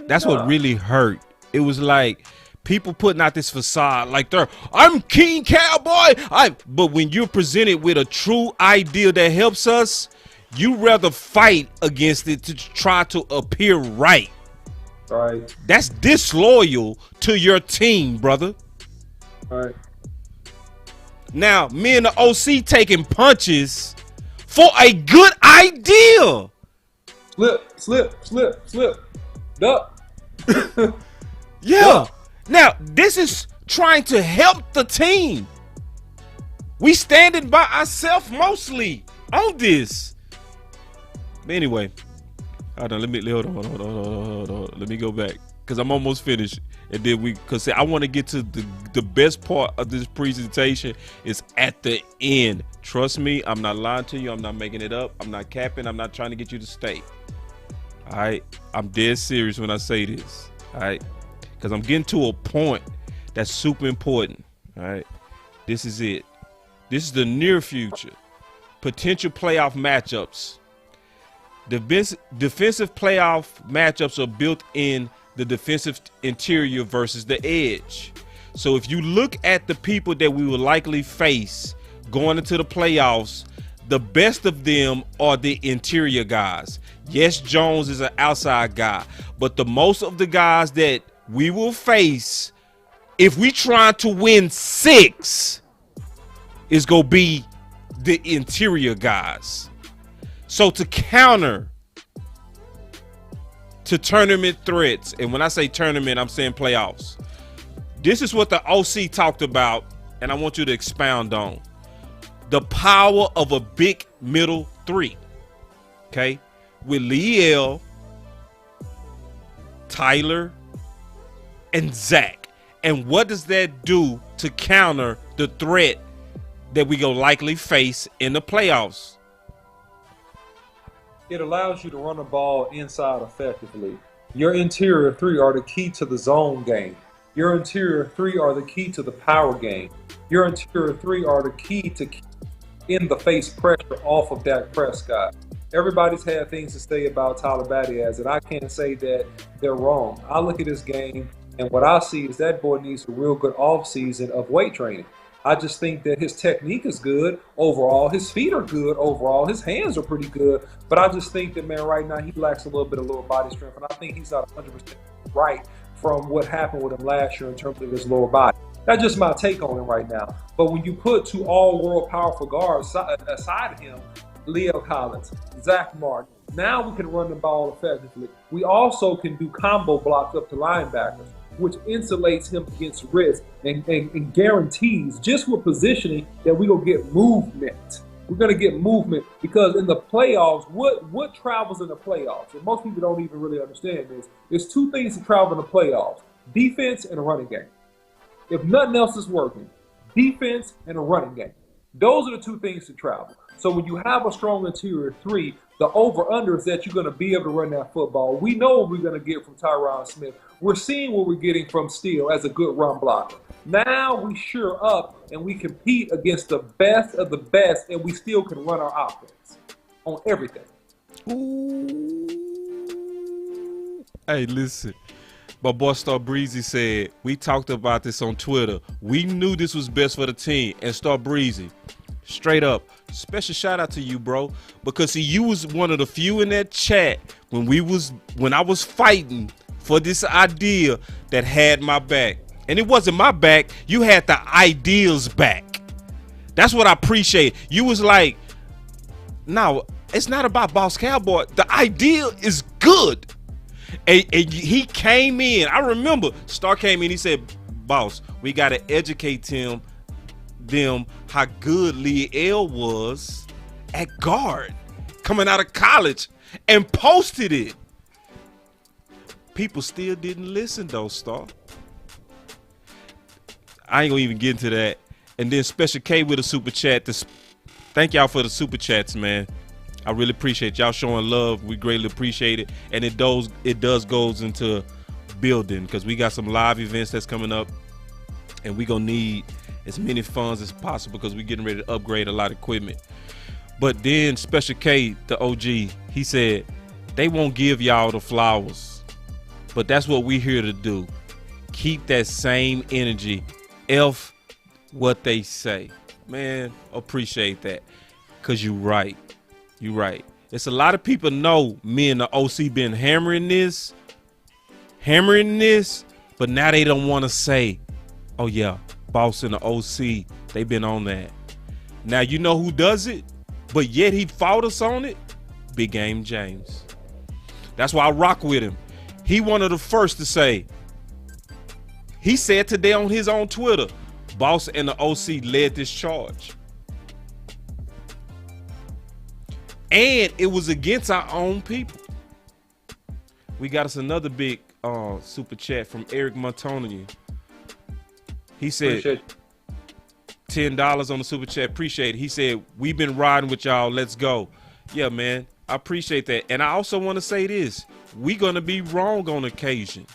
That's what really hurt. It was like people putting out this facade like I'm King Cowboy. But when you're presented with a true idea that helps us, you rather fight against it to try to appear right. Right. That's disloyal to your team, brother. Right. Now, me and the OC taking punches for a good idea. Slip. Duck. Yeah. Now, this is trying to help the team. We standing by ourselves mostly on this. But anyway, hold on. Let me go back because I'm almost finished. And then because I want to get to the best part of this presentation is at the end. Trust me, I'm not lying to you. I'm not making it up. I'm not capping. I'm not trying to get you to stay. All right, I'm dead serious when I say this. All right, because I'm getting to a point that's super important. All right, this is it. This is the near future. Potential playoff matchups. Defensive playoff matchups are built in the defensive interior versus the edge. So if you look at the people that we will likely face going into the playoffs, the best of them are the interior guys. Yes, Jones is an outside guy, but the most of the guys that we will face, if we try to win 6, is going to be the interior guys. So to counter to tournament threats, and when I say tournament, I'm saying playoffs. This is what the OC talked about, and I want you to expound on. The power of a big middle 3, okay? With Liel, Tyler, and Zach. And what does that do to counter the threat that we go likely face in the playoffs? It allows you to run the ball inside effectively. Your interior 3 are the key to the zone game. Your interior 3 are the key to the power game. Your interior 3 are the key to in the face pressure off of Dak Prescott. Everybody's had things to say about Tyler Battiaz, and I can't say that they're wrong. I look at this game, and what I see is that boy needs a real good offseason of weight training. I just think that his technique is good overall. His feet are good overall. His hands are pretty good. But I just think that, man, right now he lacks a little bit of lower body strength. And I think he's not 100% right from what happened with him last year in terms of his lower body. That's just my take on him right now. But when you put 2 all-world powerful guards aside of him, Leo Collins, Zach Martin, now we can run the ball effectively. We also can do combo blocks up to linebackers, which insulates him against risk and guarantees just with positioning that we will get movement. We're going to get movement because in the playoffs, what travels in the playoffs, and most people don't even really understand this, there's 2 things that travel in the playoffs, defense and a running game. If nothing else is working, defense and a running game. Those are the 2 things that travel. So when you have a strong interior 3, the over-under is that you're going to be able to run that football. We know what we're going to get from Tyron Smith. We're seeing what we're getting from Steele as a good run blocker. Now we sure up and we compete against the best of the best, and we still can run our offense on everything. Ooh. Hey, listen. My boy Star Breezy said, we talked about this on Twitter. We knew this was best for the team. And Star Breezy, straight up, special shout out to you, bro. Because see, you was one of the few in that chat when I was fighting for this idea that had my back. And it wasn't my back. You had the ideals back. That's what I appreciate. You was like, no, it's not about Boss Cowboy. The idea is good. And he came in. I remember Star came in. He said, Boss, we got to educate them how good Liel was at guard coming out of college and posted it. People still didn't listen though, Star. I ain't gonna even get into that. And then Special K with a super chat. Thank y'all for the super chats, man. I really appreciate y'all showing love. We greatly appreciate it. And it does goes into building, because we got some live events that's coming up, and we gonna need as many funds as possible because we're getting ready to upgrade a lot of equipment. But then Special K, the OG, he said they won't give y'all the flowers, but that's what we're here to do. Keep that same energy. F what they say. Man, appreciate that, because you right. You right. It's a lot of people know me and the OC been hammering this, but now they don't want to say, oh yeah, Boss and the OC, they been on that. Now you know who does it, but yet he fought us on it? Big Game James. That's why I rock with him. He one of the first to say, he said today on his own Twitter, Boss and the OC led this charge. And it was against our own people. We got us another big super chat from Eric Montonian. He said $10 on the super chat. Appreciate it. He said, we've been riding with y'all. Let's go. Yeah, man. I appreciate that. And I also want to say this. We're going to be wrong on occasion.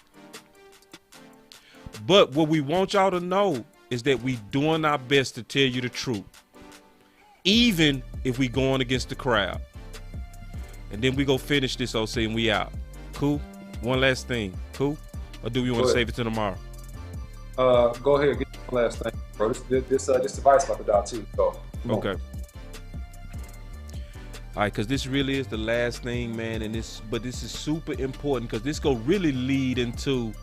But what we want y'all to know is that we doing our best to tell you the truth, even if we going against the crowd. And then we go finish this OC and we out. Cool? One last thing. Cool? Or do we want to save it to tomorrow? Go ahead. Get one last thing, bro. This device about to die too. So, okay. All right, because this really is the last thing, man. And this is super important, because this go really lead into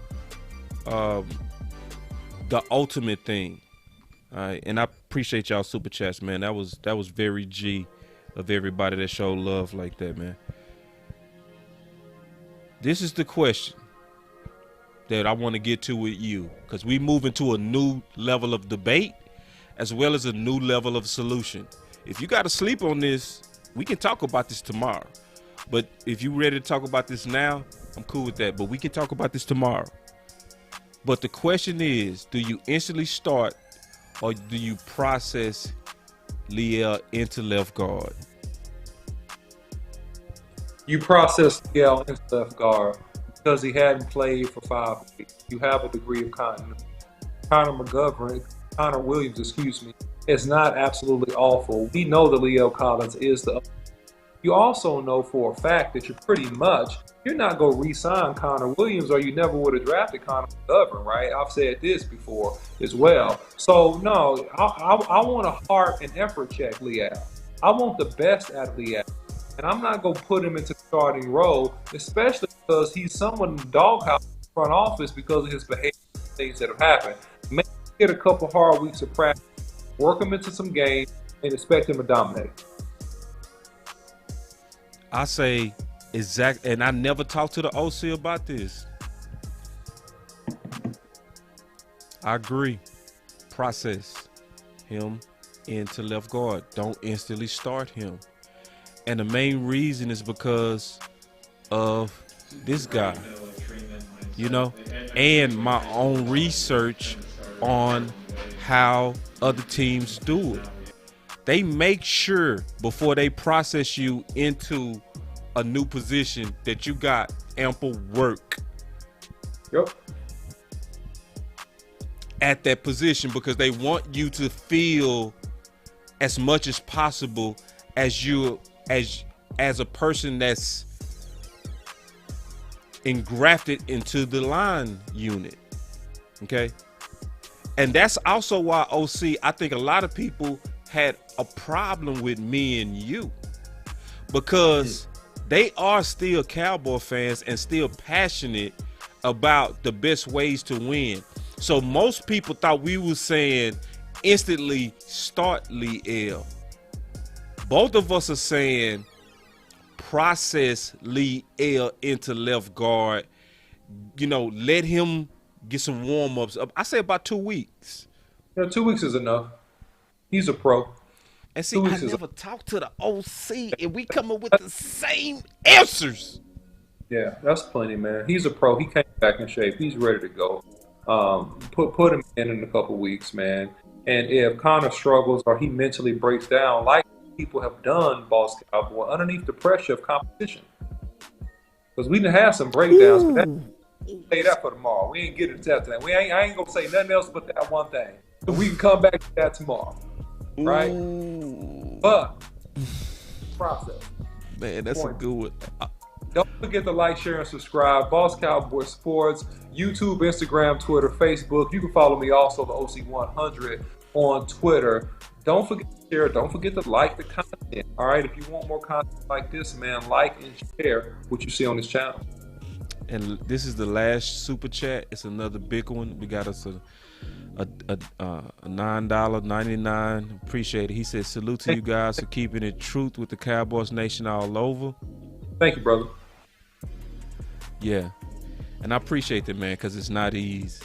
the ultimate thing. All right, and I appreciate y'all super chats, man. That was very G of everybody that showed love like that, man. This is the question that I want to get to with you, because we move into a new level of debate as well as a new level of solution. If you got to sleep on this, we can talk about this tomorrow. But if you ready to talk about this now, I'm cool with that. But we can talk about this tomorrow. But the question is, do you instantly start or do you process Liel into left guard? You process Liel into left guard because he hadn't played for 5 weeks. You have a degree of continuity. Connor Williams, is not absolutely awful. We know that Liel Collins is the. You also know for a fact that you're not going to re-sign Connor Williams, or you never would have drafted Connor McGovern, right? I've said this before as well. So, no, I want to heart and effort check Liel. I want the best out of Liel. And I'm not going to put him into the starting role, especially because he's someone in the doghouse in the front office because of his behavior and things that have happened. Maybe get a couple hard weeks of practice, work him into some games, and expect him to dominate. I say exact, and I never talked to the OC about this. I agree. Process him into left guard. Don't instantly start him. And the main reason is because of this guy, and my own research on how other teams do it. They make sure before they process you into a new position that you got ample work. Yep. At that position, because they want you to feel as much as possible as a person that's engrafted into the line unit. Okay. And that's also why OC, I think a lot of people had a problem with me and you, because they are still Cowboy fans and still passionate about the best ways to win. So most people thought we were saying instantly start Liel. Both of us are saying process Liel into left guard. Let him get some warm-ups. I say about 2 weeks. 2 weeks is enough. He's a pro. And see, 2 I weeks is never talked to the OC, and we come up with the same answers. Yeah, that's plenty, man. He's a pro. He came back in shape. He's ready to go. Put him in a couple weeks, man. And if Connor struggles or he mentally breaks down, like people have done, Boss Cowboy, underneath the pressure of competition, because we done have some breakdowns. But say that for tomorrow. We ain't getting to that tonight. I ain't gonna say nothing else but that one thing. So we can come back to that tomorrow, right? But process. Man, that's a good one. Don't forget to like, share, and subscribe. Boss Cowboy Sports, YouTube, Instagram, Twitter, Facebook. You can follow me also, the OC100, on Twitter. Don't forget to share. Don't forget to like the content. All right, if you want more content like this, man, like and share what you see on this channel. And this is the last super chat. It's another big one. We got us a $9.99. Appreciate it. He said, salute to you guys for keeping it truth with the Cowboys Nation all over. Thank you, brother. Yeah. And I appreciate that, man, because it's not easy.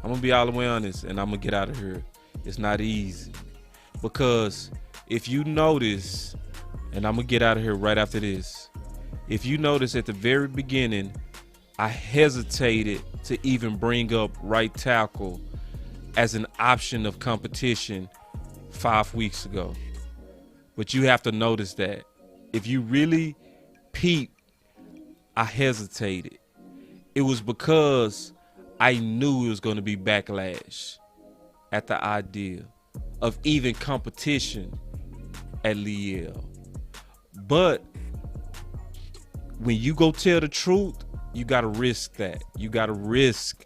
I'm going to be all the way honest, and I'm going to get out of here. It's not easy. Because if you notice, and I'm going to get out of here right after this, if you notice at the very beginning, I hesitated to even bring up right tackle as an option of competition 5 weeks ago. But you have to notice that. If you really peep, I hesitated. It was because I knew it was going to be backlash at the idea of even competition at Liel. But when you go tell the truth, you got to risk that. You got to risk.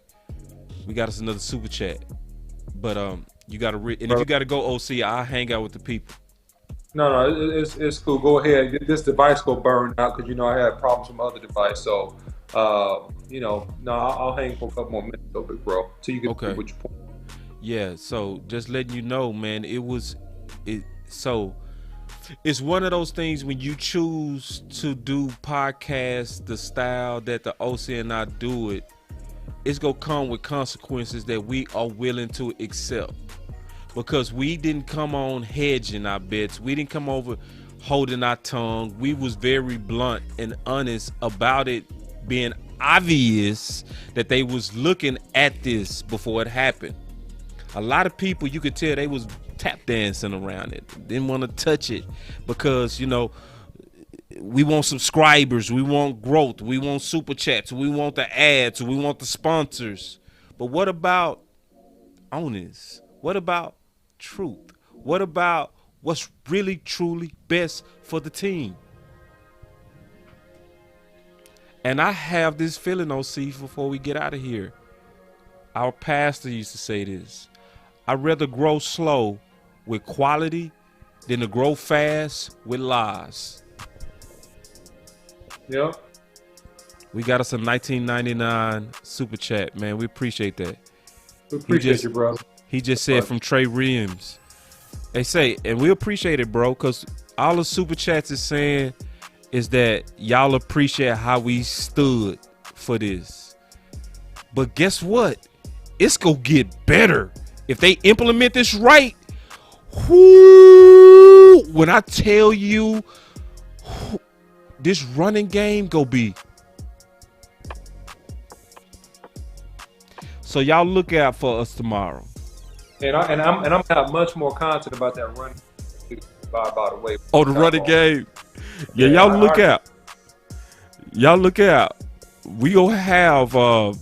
We got us another super chat. But you got to and if you got to go OC, I'll hang out with the people. No, it's cool. Go ahead. This device go burn out because I had problems with my other device. So, I'll hang for a couple more minutes, though, big bro, till you get to what you point. Yeah. So just letting you know, man. So it's one of those things when you choose to do podcasts the style that the OC and I do it, it's gonna come with consequences that we are willing to accept. Because we didn't come on hedging our bets. We didn't come over holding our tongue. We was very blunt and honest about it being obvious that they was looking at this before it happened. A lot of people, you could tell they was tap dancing around it. Didn't want to touch it because, we want subscribers. We want growth. We want super chats. We want the ads. We want the sponsors. But what about honest? What about truth? What about what's really truly best for the team? And I have this feeling, OC, before we get out of here. Our pastor used to say this: I'd rather grow slow with quality than to grow fast with lies. Yep. We got us a $19.99 super chat, man. We appreciate that. We appreciate you, bro. He just said from Trey Williams. They say, and we appreciate it, bro, because all the super chats is saying is that y'all appreciate how we stood for this. But guess what? It's gonna get better. If they implement this right, when I tell you this running game go be. So y'all look out for us tomorrow. And I'm gonna have much more content about that running. By the way. Oh, the running game. Yeah, y'all look out. Y'all look out. We gonna have a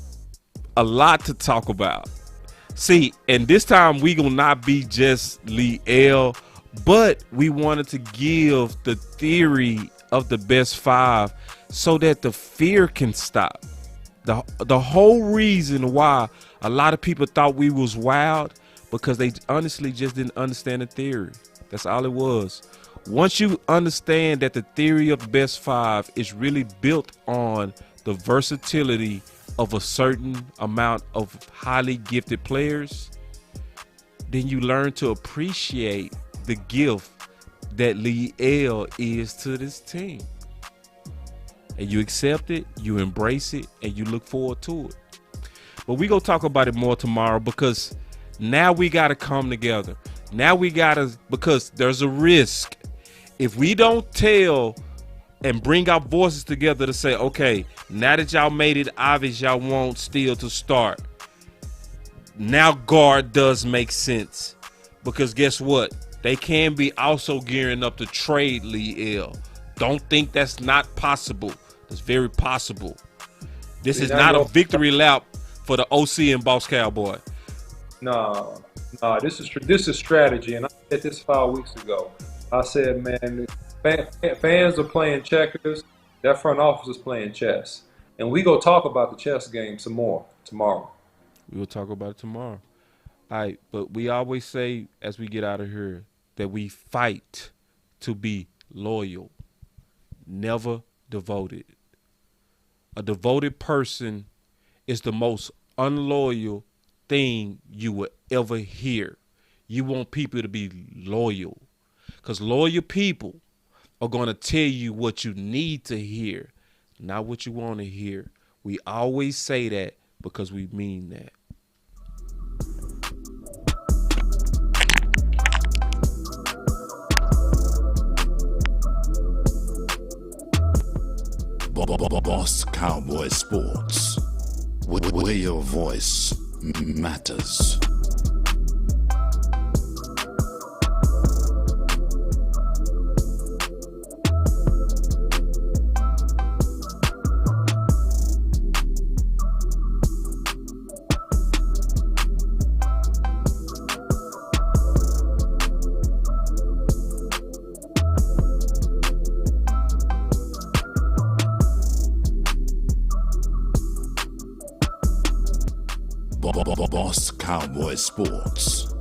lot to talk about. See, and this time we gonna not be just Liel, but we wanted to give the theory of the best five so that the fear can stop. The whole reason why a lot of people thought we was wild, because they honestly just didn't understand the theory. That's all it was. Once you understand that the theory of the best five is really built on the versatility of a certain amount of highly gifted players, then you learn to appreciate the gift that Liel is to this team. And you accept it, you embrace it, and you look forward to it. But we gonna talk about it more tomorrow because now we gotta come together. Now we gotta, because there's a risk if we don't tell and bring our voices together to say, okay, now that y'all made it obvious y'all want Steele to start, now guard does make sense. Because guess what? They can be also gearing up to trade Lee L. Don't think that's not possible. It's very possible. This is not a victory lap for the OC and Boss Cowboy. No, this is strategy, and I said this 5 weeks ago. I said, man, fans are playing checkers. That front office is playing chess, and we go talk about the chess game some more tomorrow. We will talk about it tomorrow. All right, but we always say as we get out of here that we fight to be loyal, never devoted. A devoted person is the most unloyal thing you will ever hear. You want people to be loyal, because loyal people are going to tell you what you need to hear, not what you want to hear. We always say that because we mean that. Boss Cowboy Sports, where your voice matters. Boss Cowboy Sports.